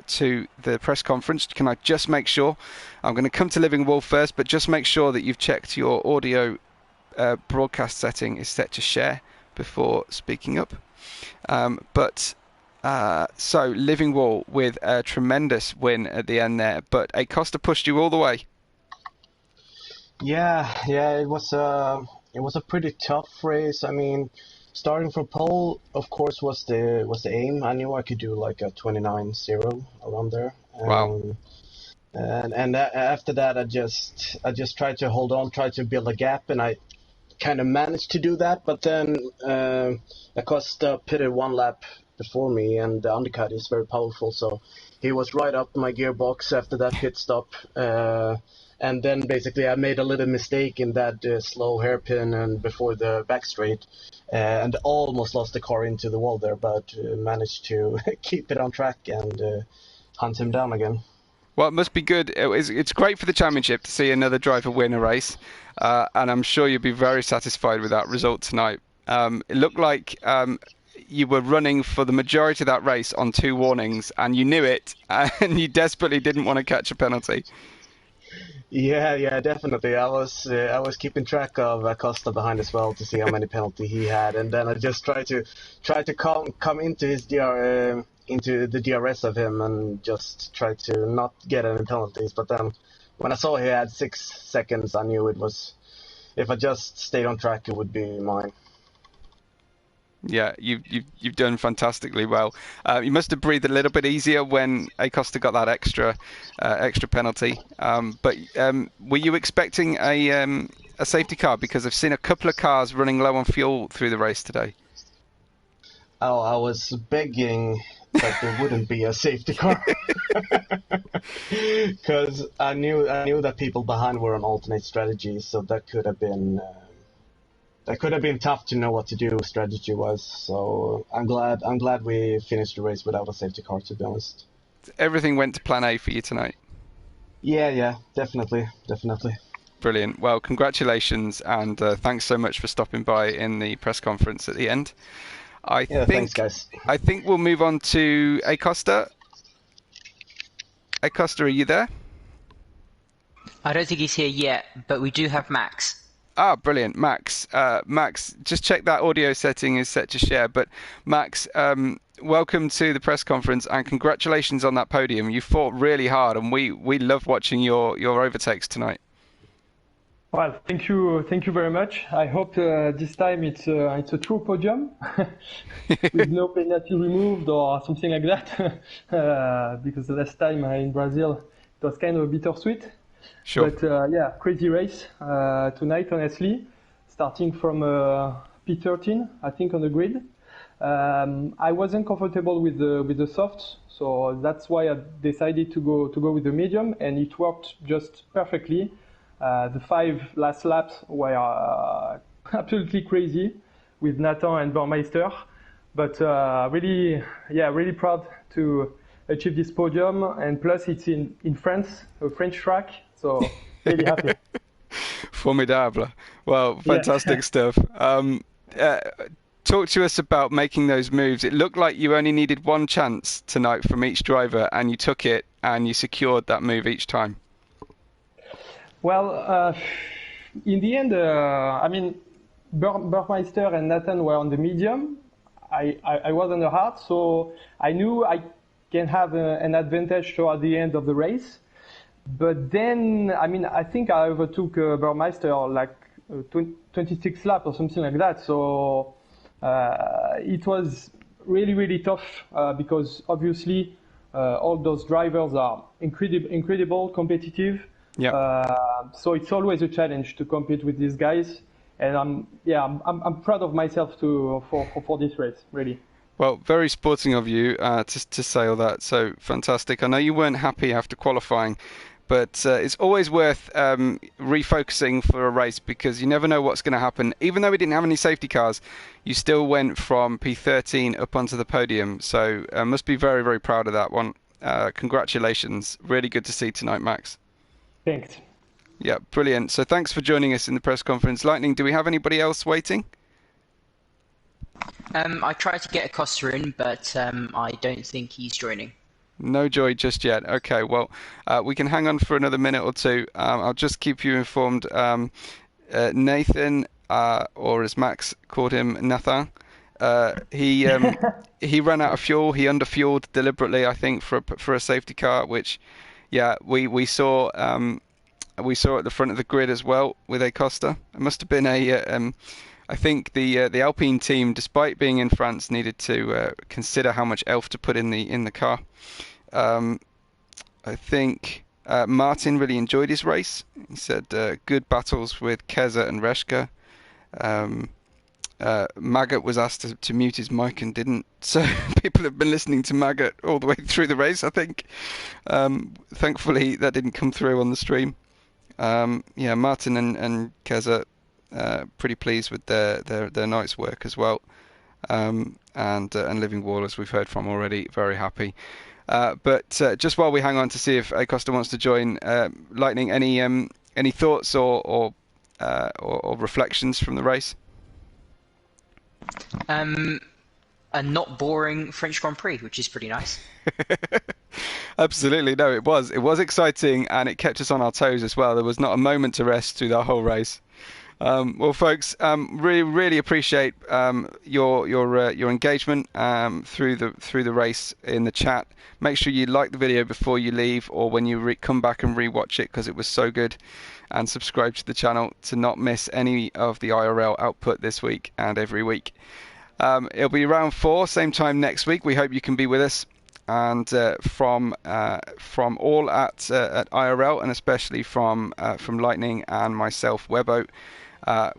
Speaker 1: to the press conference. Can I just make sure? I'm going to come to Livingwall first, but just make sure that you've checked your audio broadcast setting is set to share before speaking up. So Livingwall with a tremendous win at the end there, but Acosta pushed you all the way.
Speaker 3: Yeah, it was a pretty tough race. I mean, starting from pole, of course, was the aim. I knew I could do like a 29.0 around there.
Speaker 1: Wow.
Speaker 3: And after that, I just tried to hold on, tried to build a gap, and I kind of managed to do that. But then Acosta pitted 1 lap before me, and the undercut is very powerful, so he was right up my gearbox after that pit stop. And then basically I made a little mistake in that slow hairpin and before the back straight, and almost lost the car into the wall there, but managed to keep it on track and hunt him down again.
Speaker 1: Well, it must be good. It's great for the championship to see another driver win a race, and I'm sure you'll be very satisfied with that result tonight. It looked like you were running for the majority of that race on 2 warnings, and you knew it, and you desperately didn't want to catch a penalty.
Speaker 3: Yeah, definitely. I was keeping track of Acosta behind as well to see how many penalty he had, and then I just tried to come into his into the DRS of him and just try to not get any penalties. But then when I saw he had 6 seconds, I knew it was, if I just stayed on track, it would be mine.
Speaker 1: Yeah, you've done fantastically well. You must have breathed a little bit easier when Acosta got that extra penalty. But were you expecting a safety car? Because I've seen a couple of cars running low on fuel through the race today.
Speaker 3: Oh, I was begging that there wouldn't be a safety car, because I knew that people behind were on alternate strategies, so that could have been. That could have been tough to know what to do strategy-wise, so I'm glad we finished the race without a safety car, to be honest.
Speaker 1: Everything went to plan A for you tonight.
Speaker 3: Yeah, definitely.
Speaker 1: Brilliant. Well, congratulations, and thanks so much for stopping by in the press conference at the end.
Speaker 3: Yeah, thanks, guys.
Speaker 1: I think we'll move on to Acosta. Acosta, are you there?
Speaker 2: I don't think he's here yet, but we do have Max.
Speaker 1: Ah, brilliant, Max. Max, just check that audio setting is set to share. But Max, welcome to the press conference and congratulations on that podium. You fought really hard, and we love watching your overtakes tonight.
Speaker 4: Well, thank you very much. I hope this time it's a true podium with no penalty removed or something like that. Because the last time in Brazil it was kind of bittersweet.
Speaker 1: Sure.
Speaker 4: But yeah, crazy race tonight, honestly. Starting from P13, I think, on the grid. I wasn't comfortable with the softs, so that's why I decided to go with the medium, and it worked just perfectly. The 5 last laps were absolutely crazy with Nathan and Burmeister, but really proud to achieve this podium, and plus it's in France, a French track, so really happy.
Speaker 1: Formidable. Well, fantastic stuff. Talk to us about making those moves. It looked like you only needed one chance tonight from each driver, and you took it, and you secured that move each time.
Speaker 4: Well, in the end, I mean, Burmeister and Nathan were on the medium. I was on the hard, so I knew I can have an advantage toward the end of the race. But then, I mean, I think I overtook Burmeister like 26 laps or something like that. So it was really tough because obviously all those drivers are incredible, competitive.
Speaker 1: Yeah.
Speaker 4: So it's always a challenge to compete with these guys, and I'm proud of myself for this race, really.
Speaker 1: Well, very sporting of you to say all that. So fantastic. I know you weren't happy after qualifying, but it's always worth refocusing for a race because you never know what's going to happen. Even though we didn't have any safety cars, you still went from P13 up onto the podium. So must be very proud of that one. Congratulations. Really good to see tonight, Max.
Speaker 4: Thanks.
Speaker 1: Yeah, brilliant. So thanks for joining us in the press conference. Lightning, do we have anybody else waiting?
Speaker 2: I tried to get Acosta in, but I don't think he's joining.
Speaker 1: No joy just yet. Okay, well, we can hang on for another minute or two. I'll just keep you informed. Nathan, or as Max called him, Nathan, he ran out of fuel. He underfueled deliberately, I think, for a safety car, which, yeah, we saw at the front of the grid as well with Acosta. It must have been I think the Alpine team, despite being in France, needed to consider how much ELF to put in the car. I think Martin really enjoyed his race. He said good battles with Keza and Reshka. Maggot was asked to mute his mic and didn't, so people have been listening to Maggot all the way through the race, I think. Thankfully, that didn't come through on the stream. Yeah, Martin and Keza pretty pleased with their night's work as well, and Livingwall, as we've heard from already, very happy. But just while we hang on to see if Acosta wants to join, Lightning, any thoughts or reflections from the race?
Speaker 2: A not boring French Grand Prix, which is pretty nice.
Speaker 1: Absolutely, no, it was exciting, and it kept us on our toes as well. There was not a moment to rest through the whole race. Well, folks, really appreciate your engagement through the race in the chat. Make sure you like the video before you leave, or when you come back and rewatch it, because it was so good. And subscribe to the channel to not miss any of the IRL output this week and every week. It'll be round 4, same time next week. We hope you can be with us. And from all at IRL, and especially from Lightning and myself, Webbo,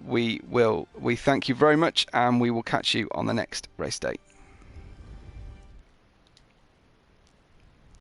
Speaker 1: we thank you very much, and we will catch you on the next race day.